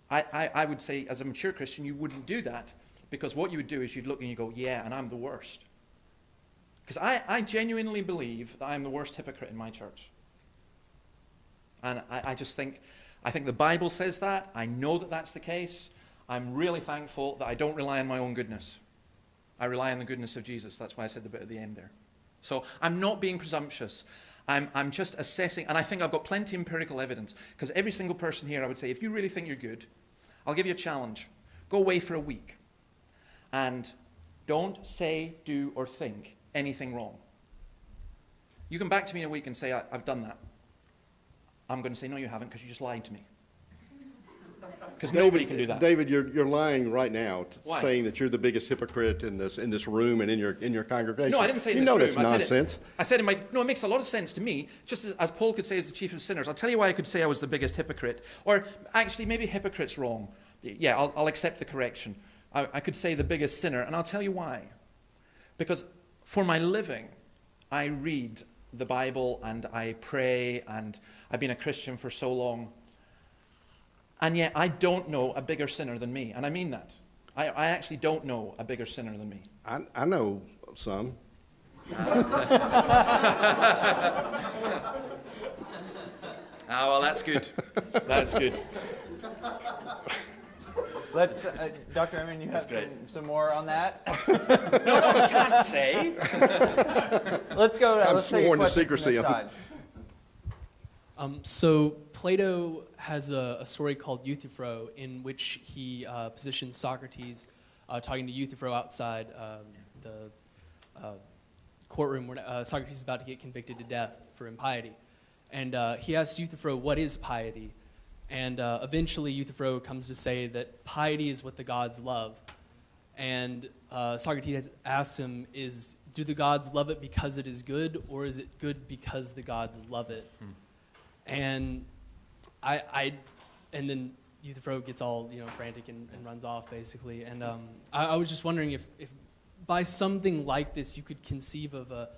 I would say as a mature Christian you wouldn't do that, because what you would do is you'd look and you go, yeah, and I'm the worst. Because I genuinely believe that I'm the worst hypocrite in my church. And I think the Bible says that. I know that that's the case. I'm really thankful that I don't rely on my own goodness. I rely on the goodness of Jesus. That's why I said the bit at the end there. So I'm not being presumptuous. I'm just assessing, and I think I've got plenty of empirical evidence, because every single person here, I would say, if you really think you're good, I'll give you a challenge. Go away for a week, and don't say, do, or think anything wrong. You come back to me in a week and say, I've done that. I'm going to say, no, you haven't, because you just lied to me. Because nobody can do that. David, you're lying right now, Why? saying that you're the biggest hypocrite in this room and in your congregation. No, I didn't say you know this room. that's nonsense. I said it makes a lot of sense to me, just as Paul could say as the chief of sinners. I'll tell you why I could say I was the biggest hypocrite. Or actually, maybe hypocrite's wrong. Yeah, I'll accept the correction. I could say the biggest sinner, and I'll tell you why. Because for my living, I read the Bible and I pray, and I've been a Christian for so long. And yet I don't know a bigger sinner than me. And I mean that. I actually don't know a bigger sinner than me. I know some. Well, that's good. That's good. Let's, Dr. Ammon, you have some more on that? No, you can't say. Let's go. I'm Let's take a sworn to question secrecy from this side. So Plato has a story called Euthyphro, in which he positions Socrates talking to Euthyphro outside the courtroom where Socrates is about to get convicted to death for impiety. And he asks Euthyphro, what is piety? And eventually Euthyphro comes to say that piety is what the gods love. And Socrates asks him, do the gods love it because it is good, or is it good because the gods love it? And and then Euthyphro gets all frantic and runs off, basically. And I was just wondering if by something like this you could conceive of a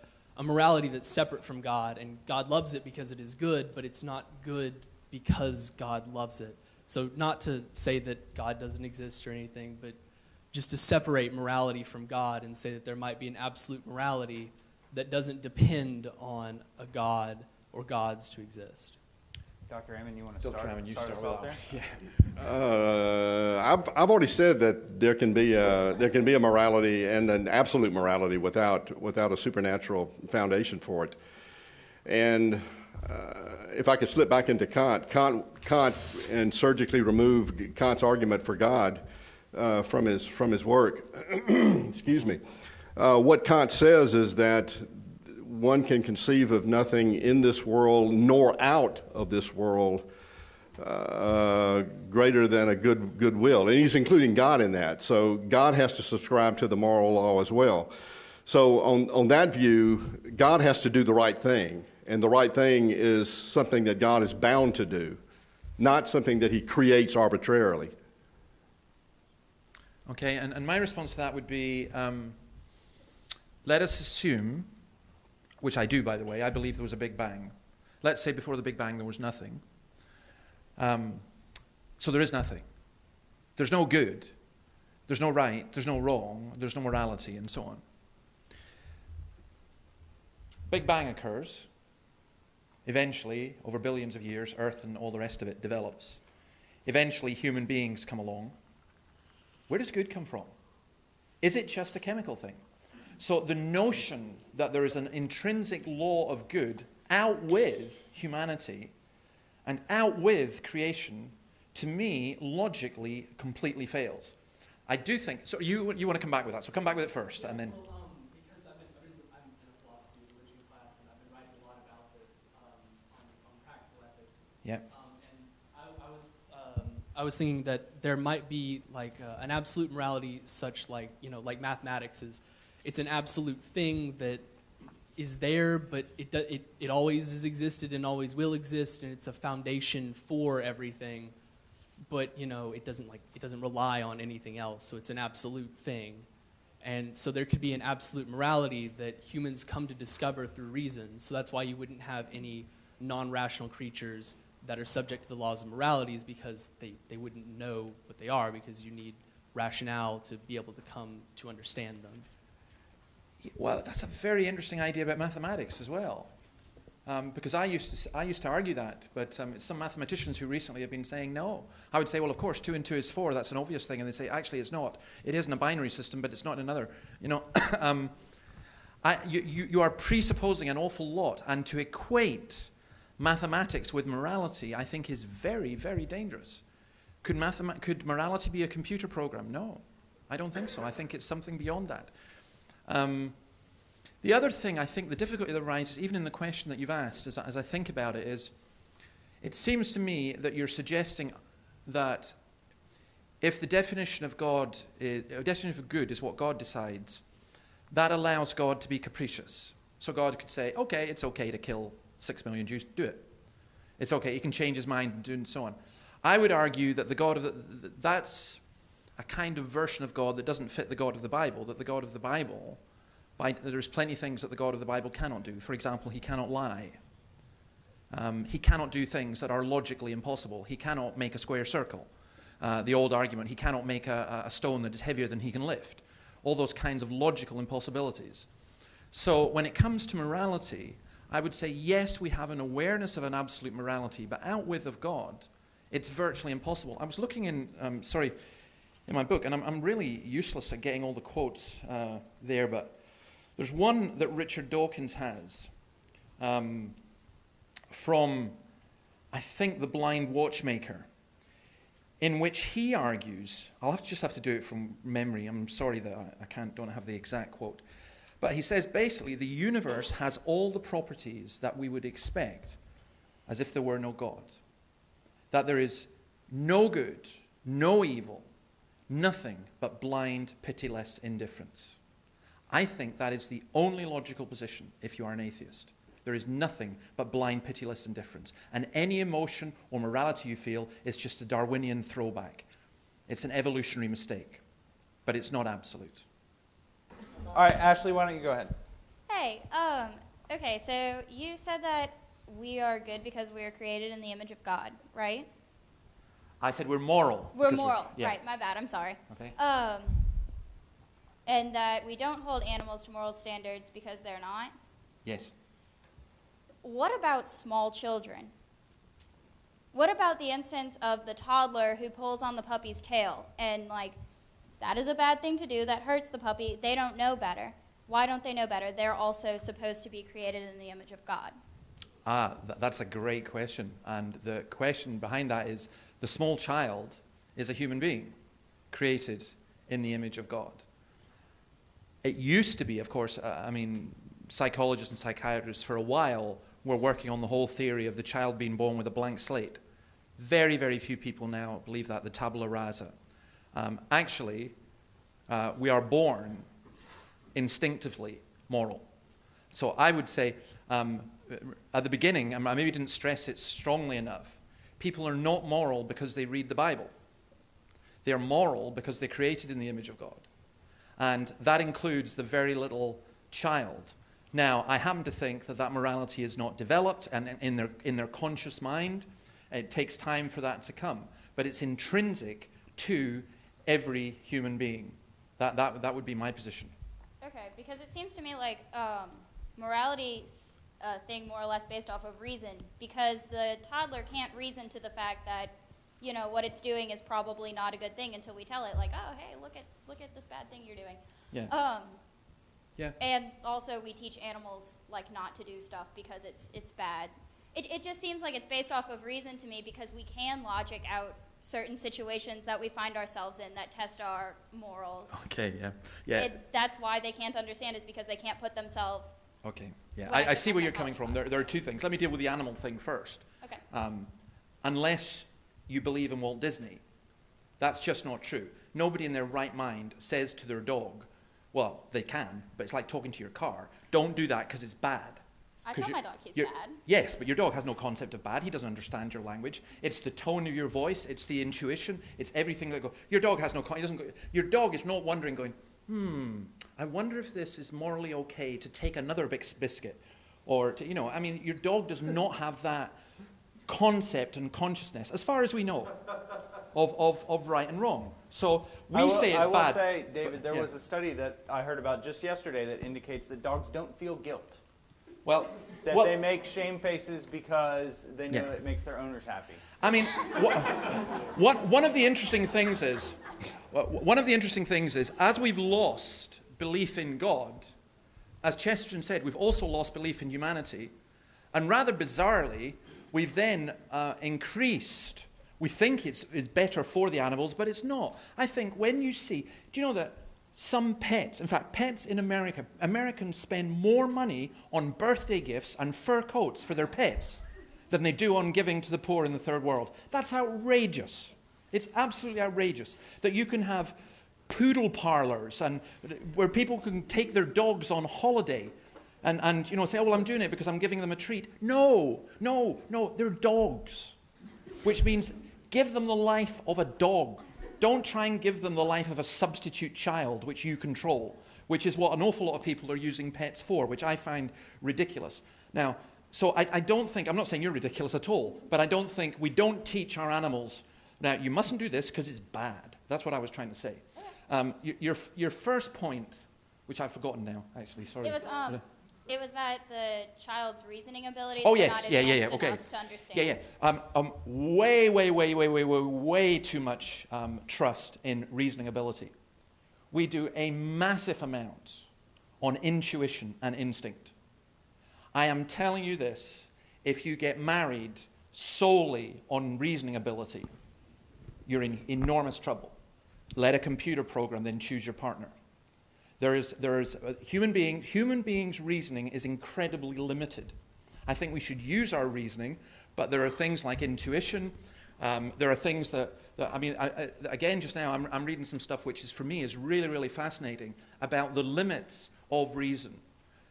morality that's separate from God, and God loves it because it is good, but it's not good because God loves it. So not to say that God doesn't exist or anything, but just to separate morality from God and say that there might be an absolute morality that doesn't depend on a God or gods to exist. Dr. Ammon, you want to Dr. Ammon, you start us off there? Yeah. I've already said that there can be a morality and an absolute morality without a supernatural foundation for it. And if I could slip back into Kant and surgically remove Kant's argument for God from his work. Excuse me. What Kant says is that one can conceive of nothing in this world nor out of this world greater than a good will. And he's including God in that. So God has to subscribe to the moral law as well. So on that view, God has to do the right thing. And the right thing is something that God is bound to do, not something that he creates arbitrarily. Okay, and my response to that would be, let us assume, which I do, by the way, I believe there was a Big Bang. Let's say before the Big Bang there was nothing. So there is nothing. There's no good. There's no right. There's no wrong. There's no morality, and so on. Big Bang occurs. Eventually, over billions of years, Earth and all the rest of it develops. Eventually, human beings come along. Where does good come from? Is it just a chemical thing? So the notion that there is an intrinsic law of good out with humanity and out with creation, to me, logically, completely fails. I do think, so you want to come back with that, so come back with it first, and then... Because I'm in a philosophy of religion class, and I've been writing a lot about this on practical ethics. Yeah. I was thinking that there might be like an absolute morality, such like mathematics is, it's an absolute thing that is there, but it always has existed and always will exist, and it's a foundation for everything. But it doesn't rely on anything else, so it's an absolute thing. And so there could be an absolute morality that humans come to discover through reason. So that's why you wouldn't have any non-rational creatures that are subject to the laws of moralities, because they wouldn't know what they are, because you need rationale to be able to come to understand them. Well, that's a very interesting idea about mathematics as well, because I used to argue that, but some mathematicians who recently have been saying no. I would say, well, of course, 2 and 2 is 4. That's an obvious thing, and they say actually it's not. It isn't a binary system, but it's not another. You are presupposing an awful lot, and to equate mathematics with morality, I think, is very, very dangerous. Could morality be a computer program? No, I don't think so. I think it's something beyond that. The other thing, I think, the difficulty that arises, even in the question that you've asked, as I think about it, is it seems to me that you're suggesting that if the definition of God, definition of good is what God decides, that allows God to be capricious. So God could say, okay, it's okay to kill 6 million Jews, do it. It's okay, he can change his mind and so on. I would argue that the God of that's a kind of version of God that doesn't fit the God of the Bible, that the God of the Bible, there's plenty of things that the God of the Bible cannot do. For example, he cannot lie. He cannot do things that are logically impossible. He cannot make a square circle. The old argument, he cannot make a stone that is heavier than he can lift. All those kinds of logical impossibilities. So when it comes to morality, I would say, yes, we have an awareness of an absolute morality, but out with of God, it's virtually impossible. I was looking in my book, and I'm really useless at getting all the quotes there, but there's one that Richard Dawkins has from, I think, The Blind Watchmaker, in which he argues, just have to do it from memory, I'm sorry that I don't have the exact quote, But he says basically the universe has all the properties that we would expect as if there were no God. That there is no good, no evil, nothing but blind, pitiless indifference. I think that is the only logical position if you are an atheist. There is nothing but blind, pitiless indifference. And any emotion or morality you feel is just a Darwinian throwback. It's an evolutionary mistake, but it's not absolute. All right, Ashley, why don't you go ahead? Hey, okay, so you said that we are good because we are created in the image of God, right? I said we're moral. We're because moral, yeah. right, my bad, I'm sorry. Okay. And that we don't hold animals to moral standards because they're not. Yes. What about small children? What about the instance of the toddler who pulls on the puppy's tail and, like, that is a bad thing to do, that hurts the puppy, they don't know better. Why don't they know better? They're also supposed to be created in the image of God. That's a great question. And the question behind that is the small child is a human being created in the image of God. It used to be, of course, psychologists and psychiatrists for a while were working on the whole theory of the child being born with a blank slate. Very, very few people now believe that, the tabula rasa. We are born instinctively moral. So I would say, at the beginning, and I maybe didn't stress it strongly enough, people are not moral because they read the Bible. They are moral because they're created in the image of God. And that includes the very little child. Now, I happen to think that morality is not developed, and in their conscious mind, it takes time for that to come. But it's intrinsic to every human being. That would be my position. Okay, because it seems to me like morality's a thing more or less based off of reason, because the toddler can't reason to the fact that, you know, what it's doing is probably not a good thing until we tell it, like, oh, hey, look at this bad thing you're doing. Yeah. Yeah. And also we teach animals, like, not to do stuff because it's bad. It just seems like it's based off of reason to me, because we can logic out certain situations that we find ourselves in that test our morals. Okay, yeah. That's why they can't understand, is because they can't put themselves. Okay, yeah. Well, I see where you're coming from. There are two things. Let me deal with the animal thing first. Okay. Unless you believe in Walt Disney, that's just not true. Nobody in their right mind says to their dog, well, they can, but it's like talking to your car, don't do that because it's bad. I tell my dog he's bad. Yes, but your dog has no concept of bad. He doesn't understand your language. It's the tone of your voice. It's the intuition. It's everything that goes. Your dog has no. He doesn't go, your dog is not wondering, going, I wonder if this is morally okay to take another biscuit, or to, your dog does not have that concept and consciousness, as far as we know, of right and wrong. So we say it's bad. I will say, David, there was a study that I heard about just yesterday that indicates that dogs don't feel guilt. They make shame faces because they know it makes their owners happy. I mean, one of the interesting things is, as we've lost belief in God, as Chesterton said, we've also lost belief in humanity, and rather bizarrely, we've then increased. We think it's better for the animals, but it's not. I think when you see, do you know that some pets, in fact, pets in America, Americans spend more money on birthday gifts and fur coats for their pets than they do on giving to the poor in the third world. That's outrageous. It's absolutely outrageous that you can have poodle parlors and where people can take their dogs on holiday and say, oh, well, I'm doing it because I'm giving them a treat. No, they're dogs, which means give them the life of a dog. Don't try and give them the life of a substitute child, which you control, which is what an awful lot of people are using pets for, which I find ridiculous. Now, so I don't think, I'm not saying you're ridiculous at all, but I don't think, we don't teach our animals, now, you mustn't do this because it's bad. That's what I was trying to say. Your first point, which I've forgotten now, actually, sorry. It was that the child's reasoning ability oh, is yes, not yeah, advanced okay. enough to understand. Way too much trust in reasoning ability. We do a massive amount on intuition and instinct. I am telling you this, if you get married solely on reasoning ability, you're in enormous trouble. Let a computer program then choose your partner. Human beings' reasoning is incredibly limited. I think we should use our reasoning, but there are things like intuition. There are things that again, just now I'm reading some stuff which is, for me, is really, really fascinating about the limits of reason.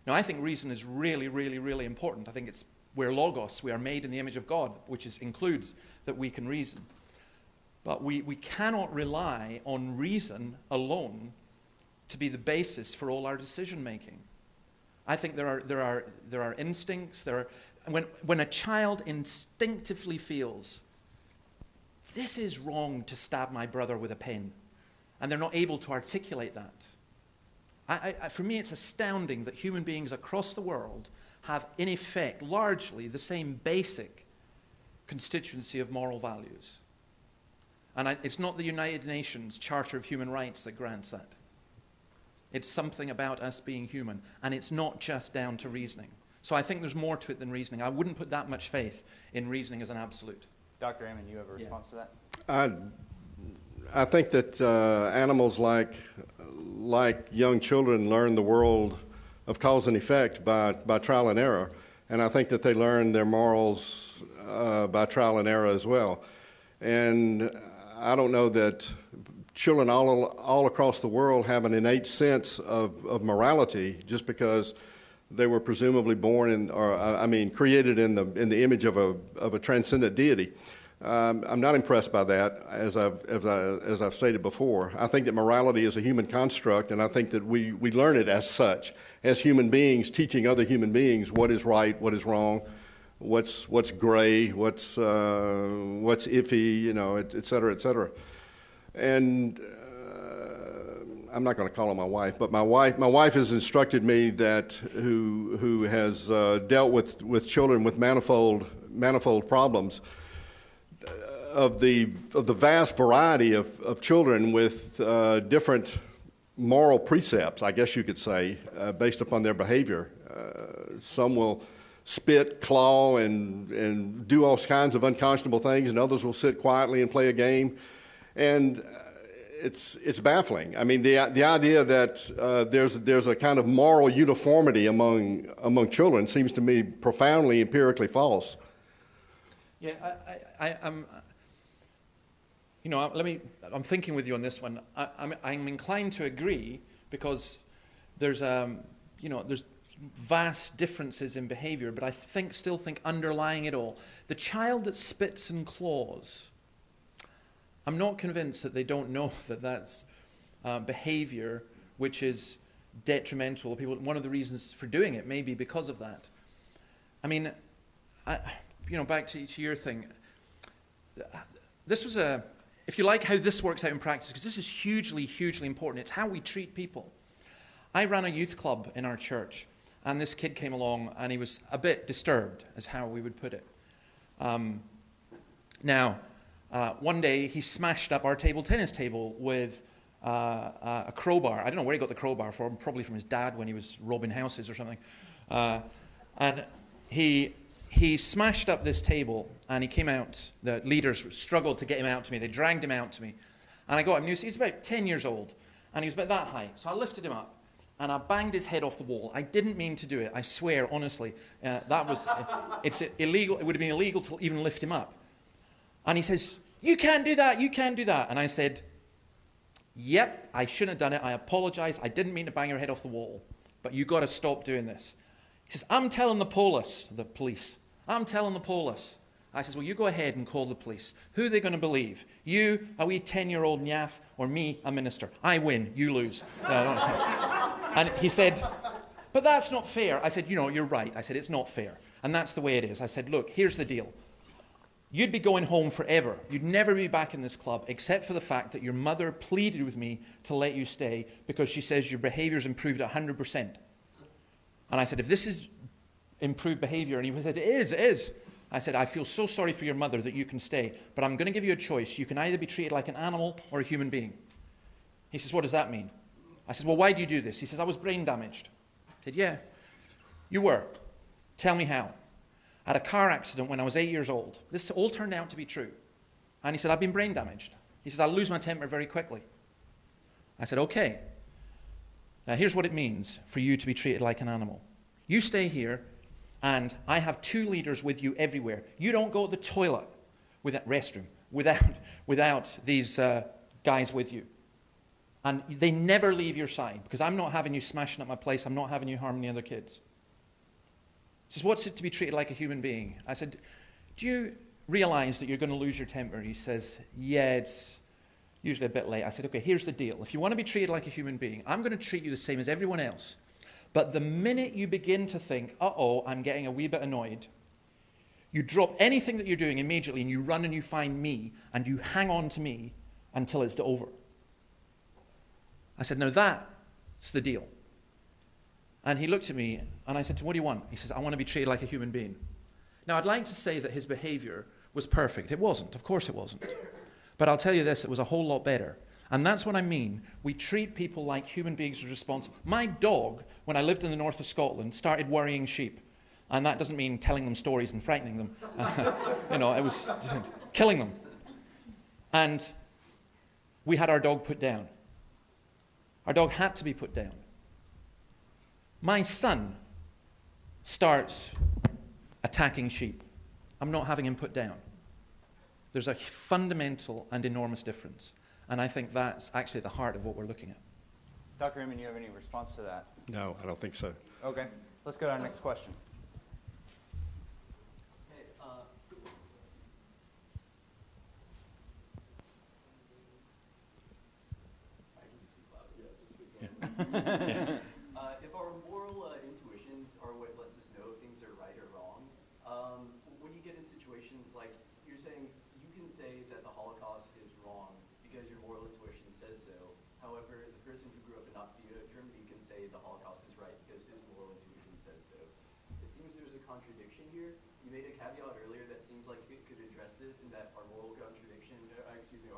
Now, I think reason is really, really, really important. I think we're logos. We are made in the image of God, which includes that we can reason. But we cannot rely on reason alone to be the basis for all our decision making. I think there are instincts. When a child instinctively feels, this is wrong to stab my brother with a pen, and they're not able to articulate that. For me, it's astounding that human beings across the world have, in effect, largely the same basic constituency of moral values. And it's not the United Nations Charter of Human Rights that grants that. It's something about us being human, and it's not just down to reasoning. So I think there's more to it than reasoning. I wouldn't put that much faith in reasoning as an absolute. Dr. Ammon, you have a response to that? I think that animals like young children learn the world of cause and effect by trial and error, and I think that they learn their morals by trial and error as well. And I don't know that children all across the world have an innate sense of morality just because they were presumably born created in the image of a transcendent deity. I'm not impressed by that, as I've stated before. I think that morality is a human construct, and I think that we learn it as such, as human beings, teaching other human beings what is right, what is wrong, what's gray, what's iffy, et cetera, et cetera. And I'm not going to call her my wife, but my wife has instructed me that who has dealt with children with manifold problems, of the vast variety of children with different moral precepts, I guess you could say, based upon their behavior. Some will spit, claw, and do all kinds of unconscionable things, and others will sit quietly and play a game. And it's baffling. I mean, the idea that there's a kind of moral uniformity among children seems to me profoundly empirically false. Yeah, I'm thinking with you on this one. I'm inclined to agree because there's vast differences in behavior, but I still think underlying it all, the child that spits and claws, I'm not convinced that they don't know that that's behavior which is detrimental to people. One of the reasons for doing it may be because of that. I mean, back to your thing. This was if you like how this works out in practice, because this is hugely, hugely important. It's how we treat people. I ran a youth club in our church, and this kid came along, and he was a bit disturbed, is how we would put it. One day, he smashed up our table tennis table with a crowbar. I don't know where he got the crowbar from, probably from his dad when he was robbing houses or something. And he smashed up this table, and he came out. The leaders struggled to get him out to me. They dragged him out to me. And I got him. He was about 10 years old, and he was about that height. So I lifted him up, and I banged his head off the wall. I didn't mean to do it. I swear, honestly. It's illegal. It would have been illegal to even lift him up. And he says, "You can't do that. You can't do that." And I said, "Yep, I shouldn't have done it. I apologize. I didn't mean to bang your head off the wall. But you got to stop doing this." He says, "I'm telling the police. I'm telling the police." I says, "Well, you go ahead and call the police. Who are they going to believe? You, a wee 10-year-old nyaff, or me, a minister? I win. You lose." And he said, "But that's not fair." I said, "You're right." I said, "It's not fair. And that's the way it is." I said, "Look, here's the deal. You'd be going home forever. You'd never be back in this club, except for the fact that your mother pleaded with me to let you stay because she says your behavior's improved 100%. And I said, "If this is improved behavior," and he said, it is. I said, "I feel so sorry for your mother that you can stay, but I'm going to give you a choice. You can either be treated like an animal or a human being." He says, "What does that mean?" I said, "Well, why do you do this?" He says, "I was brain damaged." I said, "Yeah, you were. Tell me how." "I had a car accident when I was 8 years old. This all turned out to be true." And he said, "I've been brain damaged." He says, "I lose my temper very quickly." I said, "Okay. Now, here's what it means for you to be treated like an animal. You stay here, and I have 2 leaders with you everywhere. You don't go to the toilet without these guys with you. And they never leave your side, because I'm not having you smashing up my place. I'm not having you harming the other kids. He says, what's it to be treated like a human being? I said, do you realize that you're going to lose your temper? He says, yeah, it's usually a bit late. I said, okay, here's the deal. If you want to be treated like a human being, I'm going to treat you the same as everyone else. But the minute you begin to think, uh-oh, I'm getting a wee bit annoyed, you drop anything that you're doing immediately and you run and you find me and you hang on to me until it's over. I said, now that's the deal. And he looked at me and I said to him, what do you want? He says, I want to be treated like a human being. Now, I'd like to say that his behavior was perfect. It wasn't. Of course it wasn't. But I'll tell you this, it was a whole lot better. And that's what I mean. We treat people like human beings who are responsible. My dog, when I lived in the north of Scotland, started worrying sheep. And that doesn't mean telling them stories and frightening them. It was killing them. And we had our dog put down. Our dog had to be put down. My son starts attacking sheep. I'm not having him put down. There's a fundamental and enormous difference. And I think that's actually the heart of what we're looking at. Dr. Ammon, you have any response to that? No, I don't think so. Okay. Let's go to our next question. If our moral intuitions are what lets us know if things are right or wrong, when you get in situations like you're saying, you can say that the Holocaust is wrong because your moral intuition says so. However, the person who grew up in Nazi Germany can say the Holocaust is right because his moral intuition says so. It seems there's a contradiction here. You made a caveat earlier that seems like it could address this, in that our moral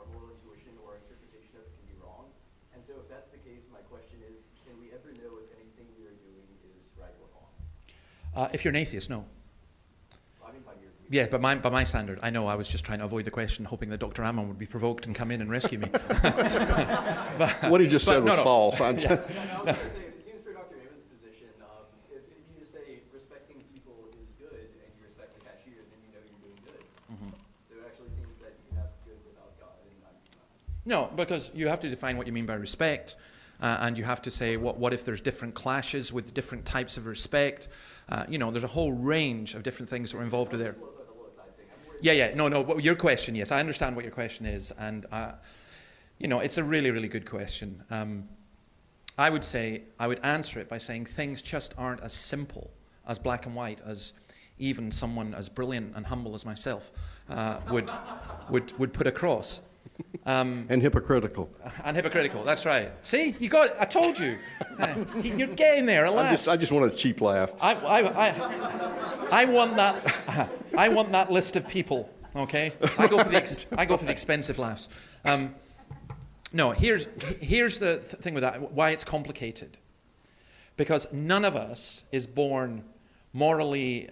our moral intuition or interpretation of it can be wrong. And so if that's the case, my question is, can we ever know if anything we are doing is right or wrong? If you're an atheist, no. I mean, by your view. Yeah, by my standard. I know I was just trying to avoid the question, hoping that Dr. Ammon would be provoked and come in and rescue me. What he just said was false. I was going to say, it seems for Dr. Ammon's position, if you just say respecting people is good and you respect the cashier, then you know you're doing good. Mm-hmm. So it actually seems that you can have good without God. No, because you have to define what you mean by respect. And you have to say, what if there's different clashes with different types of respect? There's a whole range of different things that are involved with there. No, your question, yes. I understand what your question is. And, it's a really, really good question. I would answer it by saying things just aren't as simple, as black and white, as even someone as brilliant and humble as myself would put across. And hypocritical. And hypocritical, that's right. See, I told you. You're getting there, alas. I just want a cheap laugh. I want that list of people, okay? I go for the expensive laughs. No, here's the thing with that, why it's complicated. Because none of us is born morally,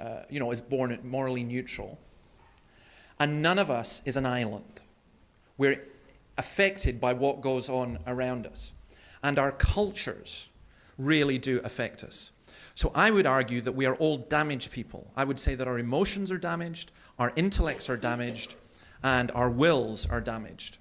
morally neutral. And none of us is an island. We're affected by what goes on around us. And our cultures really do affect us. So I would argue that we are all damaged people. I would say that our emotions are damaged, our intellects are damaged, and our wills are damaged.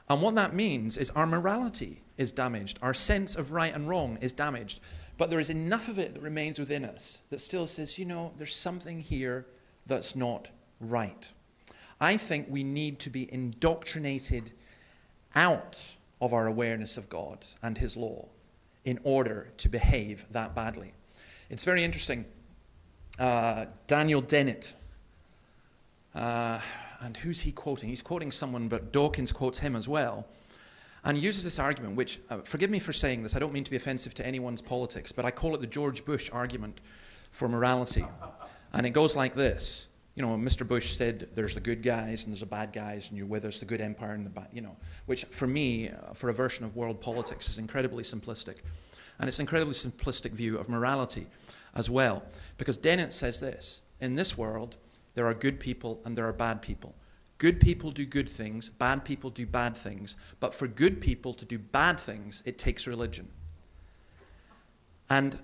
And what that means is our morality is damaged. Our sense of right and wrong is damaged. But there is enough of it that remains within us that still says, there's something here that's not right. I think we need to be indoctrinated out of our awareness of God and His law in order to behave that badly. It's very interesting. Daniel Dennett, and who's he quoting? He's quoting someone, but Dawkins quotes him as well, and he uses this argument, which, forgive me for saying this, I don't mean to be offensive to anyone's politics, but I call it the George Bush argument for morality. And it goes like this. Mr. Bush said there's the good guys and there's the bad guys, and you're with us, the good empire and the bad, which for me, for a version of world politics, is incredibly simplistic. And it's an incredibly simplistic view of morality as well. Because Dennett says this: in this world, there are good people and there are bad people. Good people do good things, bad people do bad things. But for good people to do bad things, it takes religion. And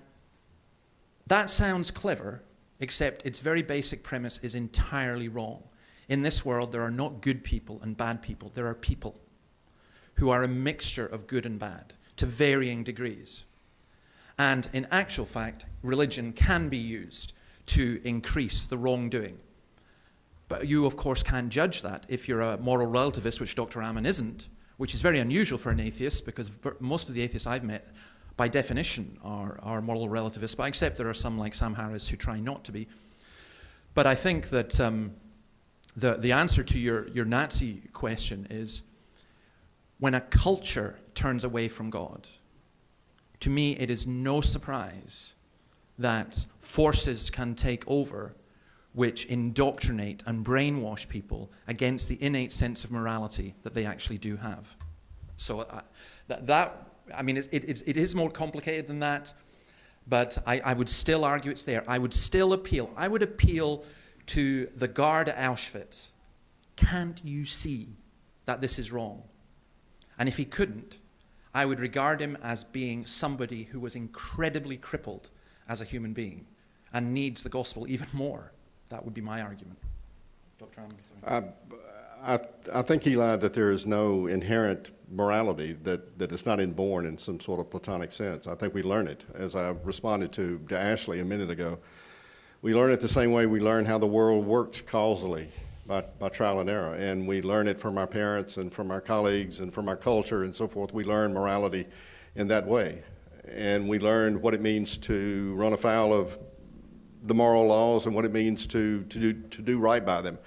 that sounds clever, except its very basic premise is entirely wrong. In this world, there are not good people and bad people. There are people who are a mixture of good and bad to varying degrees. And in actual fact, religion can be used to increase the wrongdoing. But you, of course, can't judge that if you're a moral relativist, which Dr. Ammon isn't, which is very unusual for an atheist, because most of the atheists I've met, by definition, are moral relativists. But except there are some like Sam Harris who try not to be. But I think that the answer to your Nazi question is, when a culture turns away from God, to me it is no surprise that forces can take over which indoctrinate and brainwash people against the innate sense of morality that they actually do have. So it is more complicated than that, but I would still argue it's there. I would appeal to the guard at Auschwitz. Can't you see that this is wrong? And if he couldn't, I would regard him as being somebody who was incredibly crippled as a human being and needs the gospel even more. That would be my argument. Dr. Ammon, I think, Eli, that there is no inherent morality, that is not inborn in some sort of Platonic sense. I think we learn it, as I responded to Ashley a minute ago. We learn it the same way we learn how the world works causally, by trial and error. And we learn it from our parents and from our colleagues and from our culture and so forth. We learn morality in that way. And we learn what it means to run afoul of the moral laws and what it means to do right by them.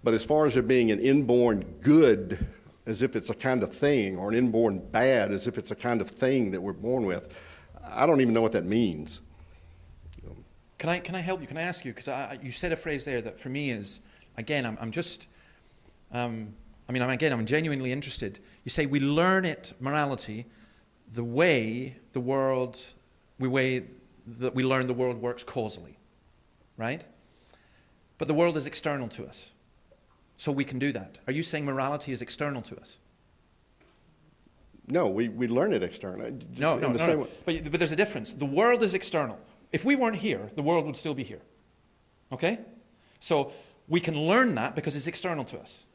But as far as there being an inborn good, as if it's a kind of thing, or an inborn bad, as if it's a kind of thing that we're born with, I don't even know what that means. Can I help you? Can I ask you? Because you said a phrase there that for me is, again, I'm genuinely interested. You say we learn it, morality, the way that we learn the world works causally, right? But the world is external to us, so we can do that. Are you saying morality is external to us? No, we learn it externally. No. But there's a difference. The world is external. If we weren't here, the world would still be here. Okay? So we can learn that because it's external to us.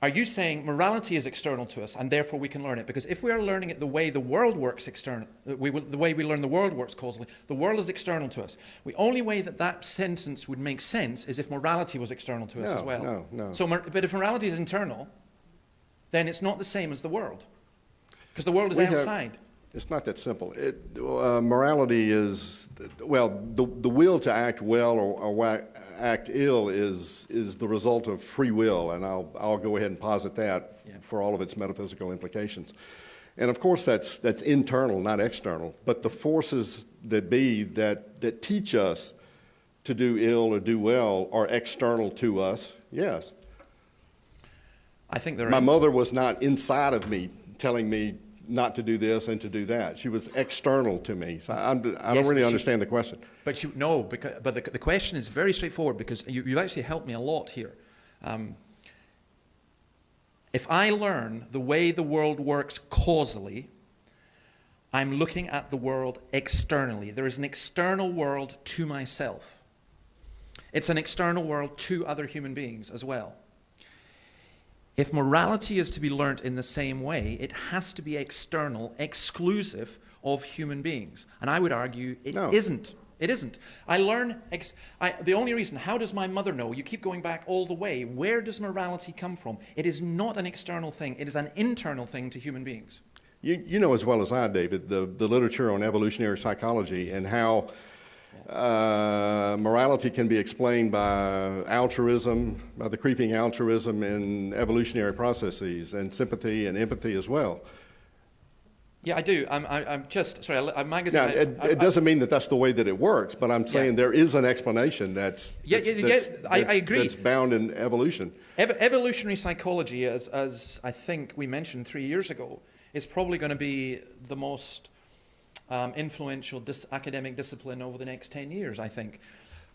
Are you saying morality is external to us and therefore we can learn it? Because if we are learning it the way the world works external, the way we learn the world works causally, the world is external to us. The only way that sentence would make sense is if morality was external to us as well. No. So, but if morality is internal, then it's not the same as the world. Because the world is outside. It's not that simple. Morality is, the will to act well or act ill is the result of free will, and I'll go ahead and posit that for all of its metaphysical implications. And of course that's internal, not external, but the forces that teach us to do ill or do well are external to us, yes. I think my mother was not inside of me telling me not to do this and to do that. She was external to me. So I don't really understand the question. But the question is very straightforward because you've actually helped me a lot here. If I learn the way the world works causally, I'm looking at the world externally. There is an external world to myself. It's an external world to other human beings as well. If morality is to be learnt in the same way, it has to be external, exclusive of human beings. And I would argue it isn't. It isn't. I learn, the only reason, how does my mother know? You keep going back all the way. Where does morality come from? It is not an external thing. It is an internal thing to human beings. You know as well as I, David, the literature on evolutionary psychology and how morality can be explained by altruism, by the creeping altruism in evolutionary processes, and sympathy and empathy as well. Yeah, I do. I'm just, sorry, a magazine... Now, it doesn't mean that that's the way that it works, but I'm saying there is an explanation that's I agree. That's bound in evolution. Evolutionary psychology, as I think we mentioned 3 years ago, is probably going to be the most influential academic discipline over the next 10 years, I think.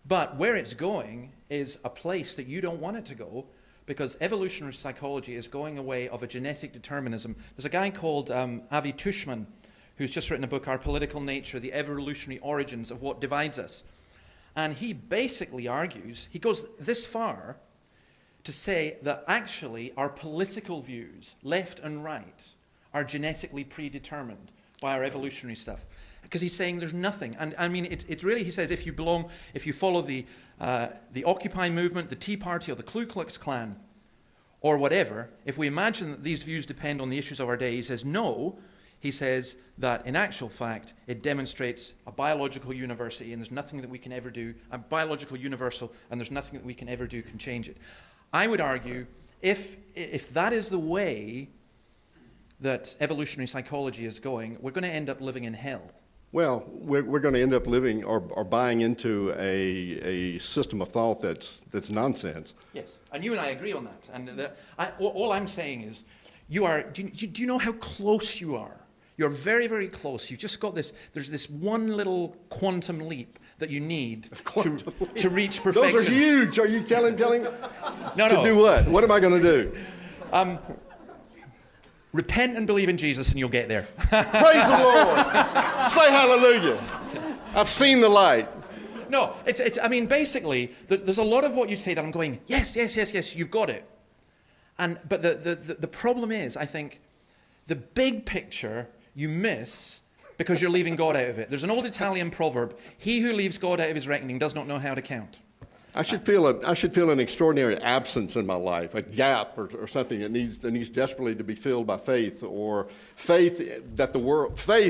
But where it's going is a place that you don't want it to go, because evolutionary psychology is going away of a genetic determinism. There's a guy called Avi Tushman who's just written a book, Our Political Nature, The Evolutionary Origins of What Divides Us. And he basically argues, he goes this far to say that actually our political views, left and right, are genetically predetermined by our evolutionary stuff. Because he's saying there's nothing. And I mean, it really, he says, if you follow the Occupy movement, the Tea Party, or the Ku Klux Klan, or whatever, if we imagine that these views depend on the issues of our day, he says no. He says that in actual fact, it demonstrates a biological university, and there's nothing that we can ever do, a biological universal, and there's nothing that we can ever do can change it. I would argue, if that is the way that evolutionary psychology is going, we're going to end up living in hell. Well, we're going to end up living or buying into a system of thought that's nonsense. Yes, and you and I agree on that. And all I'm saying is, do you know how close you are? You're very, very close. You've just got this, there's this one little quantum leap that you need to reach perfection. Those are huge. Are you telling? No. To do what? What am I going to do? Repent and believe in Jesus and you'll get there. Praise the Lord. Say hallelujah. I've seen the light. No, I mean, basically, there's a lot of what you say that I'm going, yes, you've got it. But the problem is, I think, the big picture you miss because you're leaving God out of it. There's an old Italian proverb, he who leaves God out of his reckoning does not know how to count. I should feel an extraordinary absence in my life, a gap or something that needs desperately to be filled by faith, or faith,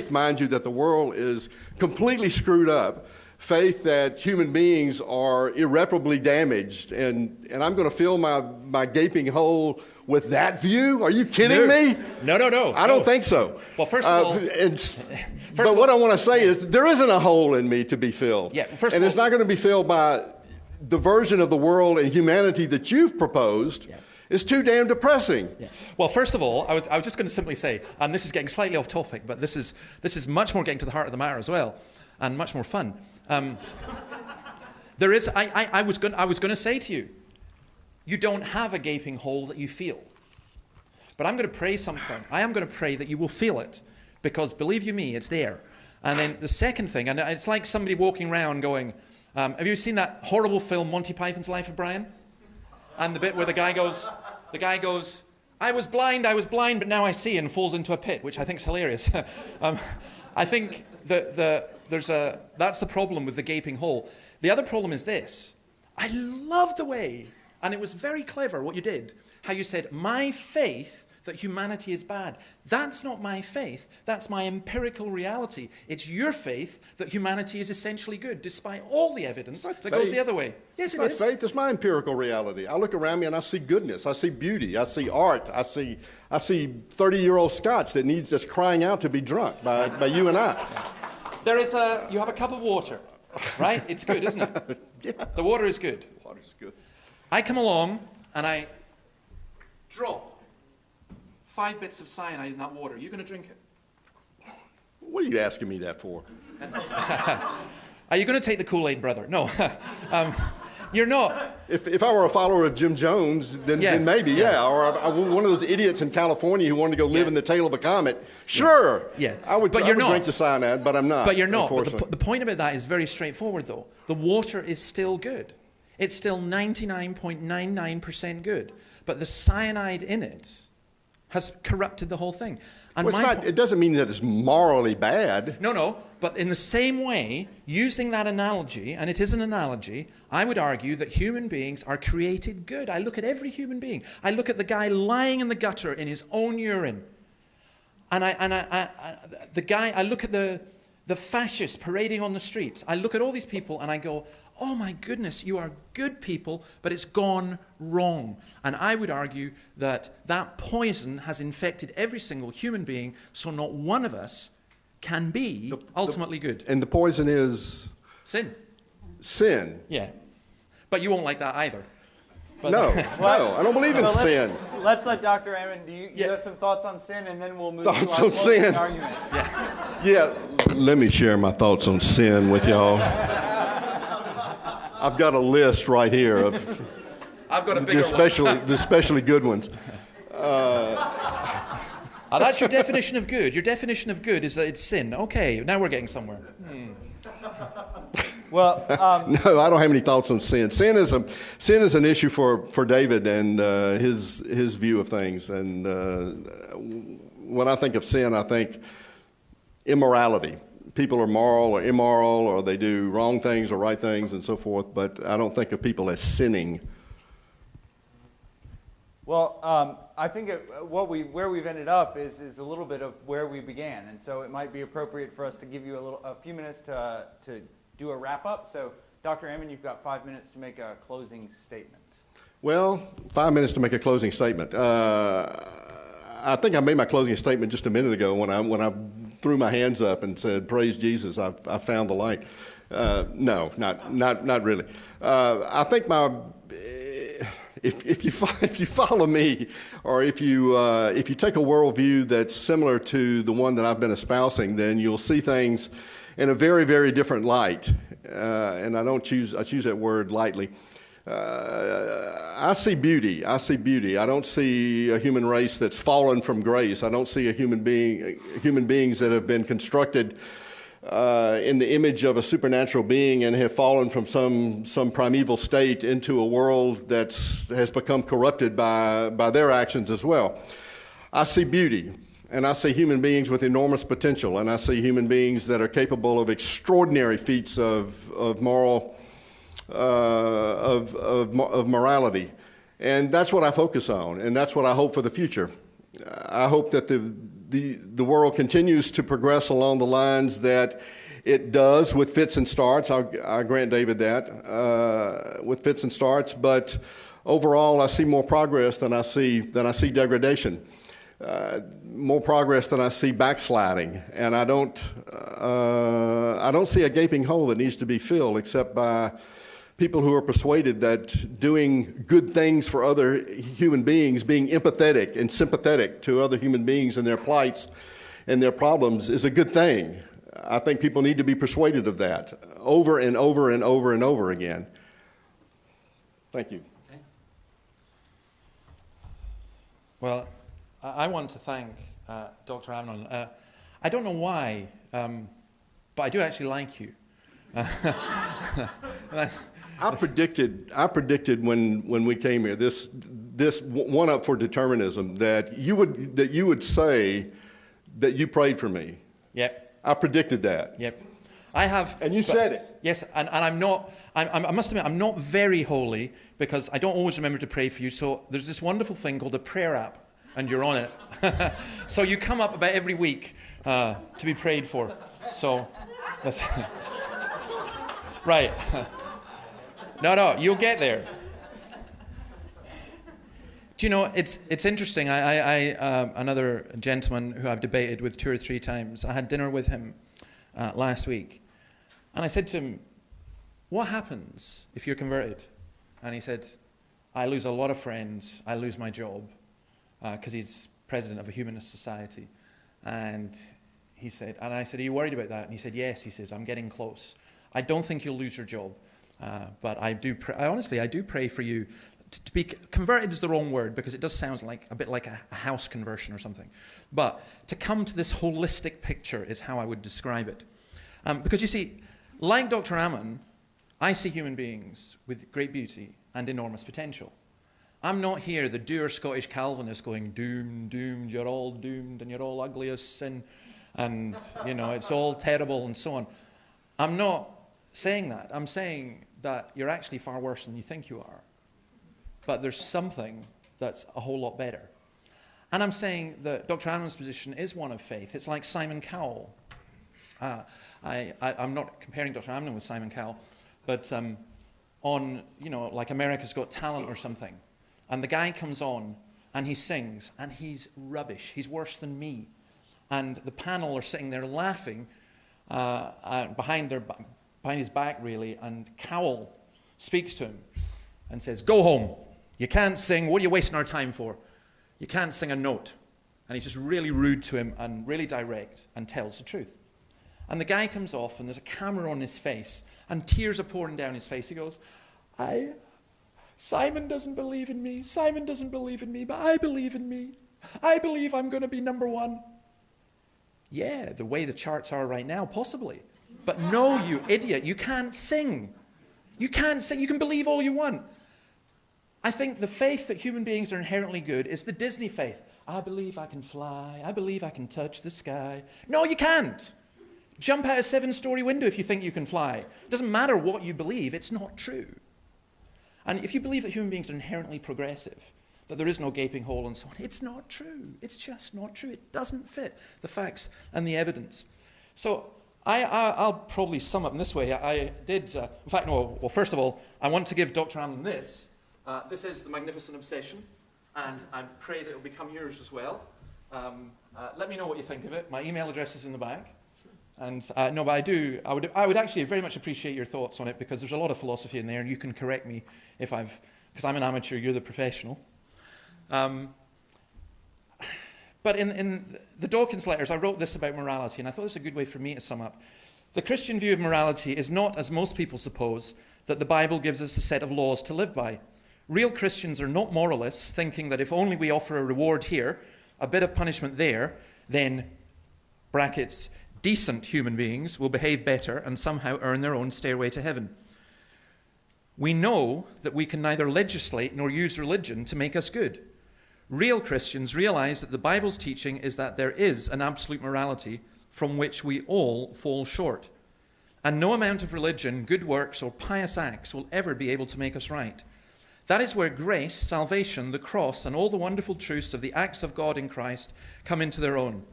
mind you, that the world is completely screwed up. Faith that human beings are irreparably damaged, and I'm going to fill my gaping hole with that view? Are you kidding me? No. I don't think so. Well, first of all... But what I want to say is there isn't a hole in me to be filled. Yeah, and it's not going to be filled by the version of the world and humanity that you've proposed. Yeah. It's too damn depressing. Yeah. Well, first of all, I was just going to simply say, and this is getting slightly off topic, but this is much more getting to the heart of the matter as well, and much more fun. I was going to say to you, you don't have a gaping hole that you feel. But I'm going to pray something. I am going to pray that you will feel it, because believe you me, it's there. And then the second thing, and it's like somebody walking around going, have you seen that horrible film, Monty Python's Life of Brian? And the bit where the guy goes, I was blind, but now I see, and falls into a pit, which I think is hilarious. I think that's the problem with the gaping hole. The other problem is this. I love the way, and it was very clever what you did, how you said, my faith that humanity is bad. That's not my faith. That's my empirical reality. It's your faith that humanity is essentially good, despite all the evidence that goes the other way. Yes, it is. It's not faith. It's my empirical reality. I look around me and I see goodness. I see beauty. I see art. I see 30-year-old scotch that's crying out to be drunk by you and I. You have a cup of water, right? It's good, isn't it? Yeah. The water is good. The water is good. I come along and I drop 5 bits of cyanide in that water. Are you going to drink it? What are you asking me that for? Are you going to take the Kool-Aid, brother? No. You're not. If I were a follower of Jim Jones, then maybe, yeah. Or one of those idiots in California who wanted to go live in the tail of a comet, sure. Yeah. I would drink the cyanide, but I'm not. But you're not. But the point about that is very straightforward, though. The water is still good. It's still 99.99% good. But the cyanide in it has corrupted the whole thing. And it doesn't mean that it's morally bad. No. But in the same way, using that analogy, and it is an analogy, I would argue that human beings are created good. I look at every human being. I look at the guy lying in the gutter in his own urine. And I look at the fascists parading on the streets. I look at all these people and I go, oh my goodness, you are good people, but it's gone wrong. And I would argue that poison has infected every single human being, so not one of us can be ultimately good. And the poison is? Sin. Sin. Yeah. But you won't like that either. But no, I don't believe in sin. Let's let Dr. Ammon, do you have some thoughts on sin, and then we'll move to our closing arguments. Yeah, let me share my thoughts on sin with y'all. I've got a list right here of I've got a bigger especially good ones. That's your definition of good. Your definition of good is that it's sin. Okay, now we're getting somewhere. Well, No, I don't have any thoughts on sin. Sin is an issue for David and his view of things. And when I think of sin, I think immorality. People are moral or immoral, or they do wrong things or right things and so forth. But I don't think of people as sinning. well, I think where we've ended up is a little bit of where we began, and so it might be appropriate for us to give you a few minutes to do a wrap up. So, Dr. Ammon, you've got 5 minutes to make a closing statement. Well, 5 minutes to make a closing statement. I think I made my closing statement just a minute ago when I threw my hands up and said, "Praise Jesus! I found the light." No, not really. I think if you follow me, or if you take a worldview that's similar to the one that I've been espousing, then you'll see things in a very, very different light. And I choose that word lightly. I see beauty. I don't see a human race that's fallen from grace. I don't see human beings that have been constructed in the image of a supernatural being and have fallen from some primeval state into a world that has become corrupted by their actions as well. I see beauty, and I see human beings with enormous potential, and I see human beings that are capable of extraordinary feats of morality, and that's what I focus on, and that's what I hope for the future. I hope that the world continues to progress along the lines that it does, with fits and starts. I grant David that, with fits and starts. But overall, I see more progress than I see degradation. More progress than I see backsliding, and I don't see a gaping hole that needs to be filled, except by people who are persuaded that doing good things for other human beings, being empathetic and sympathetic to other human beings and their plights and their problems, is a good thing. I think people need to be persuaded of that over and over and over and over again. Thank you. Okay. Well, I want to thank Dr. Ammon. I don't know why, but I do actually like you. I predicted when we came here this one up for determinism that you would say that you prayed for me. Yep. I predicted that. Yep. I have. And you said it. Yes, and I'm not. I must admit, I'm not very holy because I don't always remember to pray for you. So there's this wonderful thing called a prayer app, and you're on it. So you come up about every week to be prayed for. So that's right. No, you'll get there. Do you know, it's interesting. I another gentleman who I've debated with 2 or 3 times, I had dinner with him last week. And I said to him, what happens if you're converted? And he said, I lose a lot of friends. I lose my job. Because he's president of a humanist society. And he said, and I said, are you worried about that? And he said, yes. He says, I'm getting close. I don't think you'll lose your job. But I do pray for you. To be converted is the wrong word because it does sound like a bit like a house conversion or something. But to come to this holistic picture is how I would describe it. Because you see, like Dr. Ammon, I see human beings with great beauty and enormous potential. I'm not here, the dour Scottish Calvinist, going, doomed, doomed, you're all doomed and you're all ugly as sin and, it's all terrible and so on. I'm not saying that. I'm saying that you're actually far worse than you think you are. But there's something that's a whole lot better. And I'm saying that Dr. Ammon's position is one of faith. It's like Simon Cowell. I'm not comparing Dr. Ammon with Simon Cowell, but on, like America's Got Talent or something. And the guy comes on and he sings and he's rubbish. He's worse than me. And the panel are sitting there laughing behind his back, really. And Cowell speaks to him and says, go home. You can't sing. What are you wasting our time for? You can't sing a note. And he's just really rude to him and really direct and tells the truth. And the guy comes off and there's a camera on his face and tears are pouring down his face. He goes, Simon doesn't believe in me. Simon doesn't believe in me, but I believe in me. I believe I'm going to be number one. Yeah, the way the charts are right now, possibly. But no, you idiot, you can't sing. You can't sing. You can believe all you want. I think the faith that human beings are inherently good is the Disney faith. I believe I can fly. I believe I can touch the sky. No, you can't. Jump out a 7-story window if you think you can fly. It doesn't matter what you believe. It's not true. And if you believe that human beings are inherently progressive, that there is no gaping hole and so on, it's not true. It's just not true. It doesn't fit the facts and the evidence. So I'll probably sum up in this way. I did, in fact, no, well, first of all, I want to give Dr. Ammon this. This is The Magnificent Obsession, and I pray that it will become yours as well. Let me know what you think of it. My email address is in the back. And no, but I would actually very much appreciate your thoughts on it, because there's a lot of philosophy in there, and you can correct me if because I'm an amateur, you're the professional. But in the Dawkins letters, I wrote this about morality, and I thought it was a good way for me to sum up. The Christian view of morality is not, as most people suppose, that the Bible gives us a set of laws to live by. Real Christians are not moralists, thinking that if only we offer a reward here, a bit of punishment there, then, brackets, decent human beings will behave better and somehow earn their own stairway to heaven. We know that we can neither legislate nor use religion to make us good. Real Christians realize that the Bible's teaching is that there is an absolute morality from which we all fall short. And no amount of religion, good works, or pious acts will ever be able to make us right. That is where grace, salvation, the cross, and all the wonderful truths of the acts of God in Christ come into their own.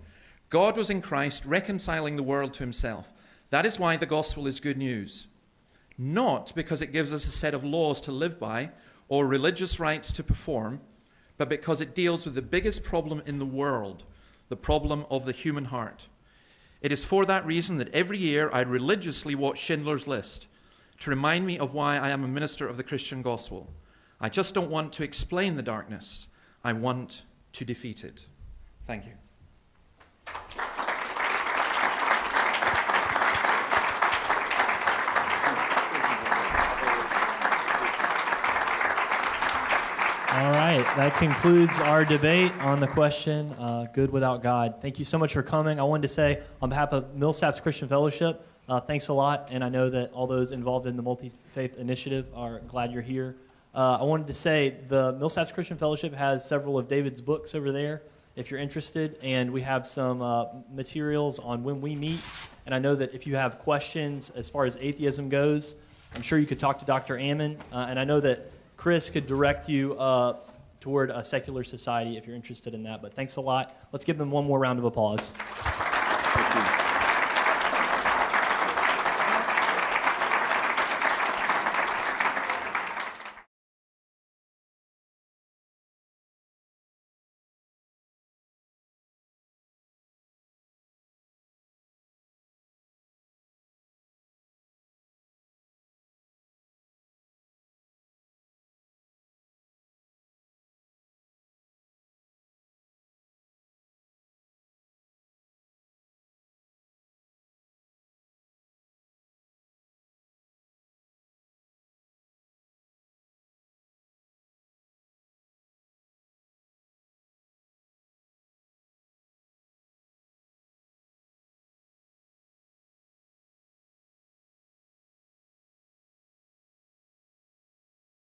God was in Christ reconciling the world to himself. That is why the gospel is good news. Not because it gives us a set of laws to live by or religious rites to perform, but because it deals with the biggest problem in the world, the problem of the human heart. It is for that reason that every year I religiously watch Schindler's List to remind me of why I am a minister of the Christian gospel. I just don't want to explain the darkness. I want to defeat it. Thank you. All right, that concludes our debate on the question, good without God. Thank you so much for coming. I wanted to say, on behalf of Millsaps Christian Fellowship, thanks a lot, and I know that all those involved in the Multi-Faith Initiative are glad you're here. I wanted to say the Millsaps Christian Fellowship has several of David's books over there, if you're interested, and we have some materials on when we meet, and I know that if you have questions as far as atheism goes, I'm sure you could talk to Dr. Ammon, and I know that Chris could direct you toward a secular society if you're interested in that. But thanks a lot. Let's give them one more round of applause.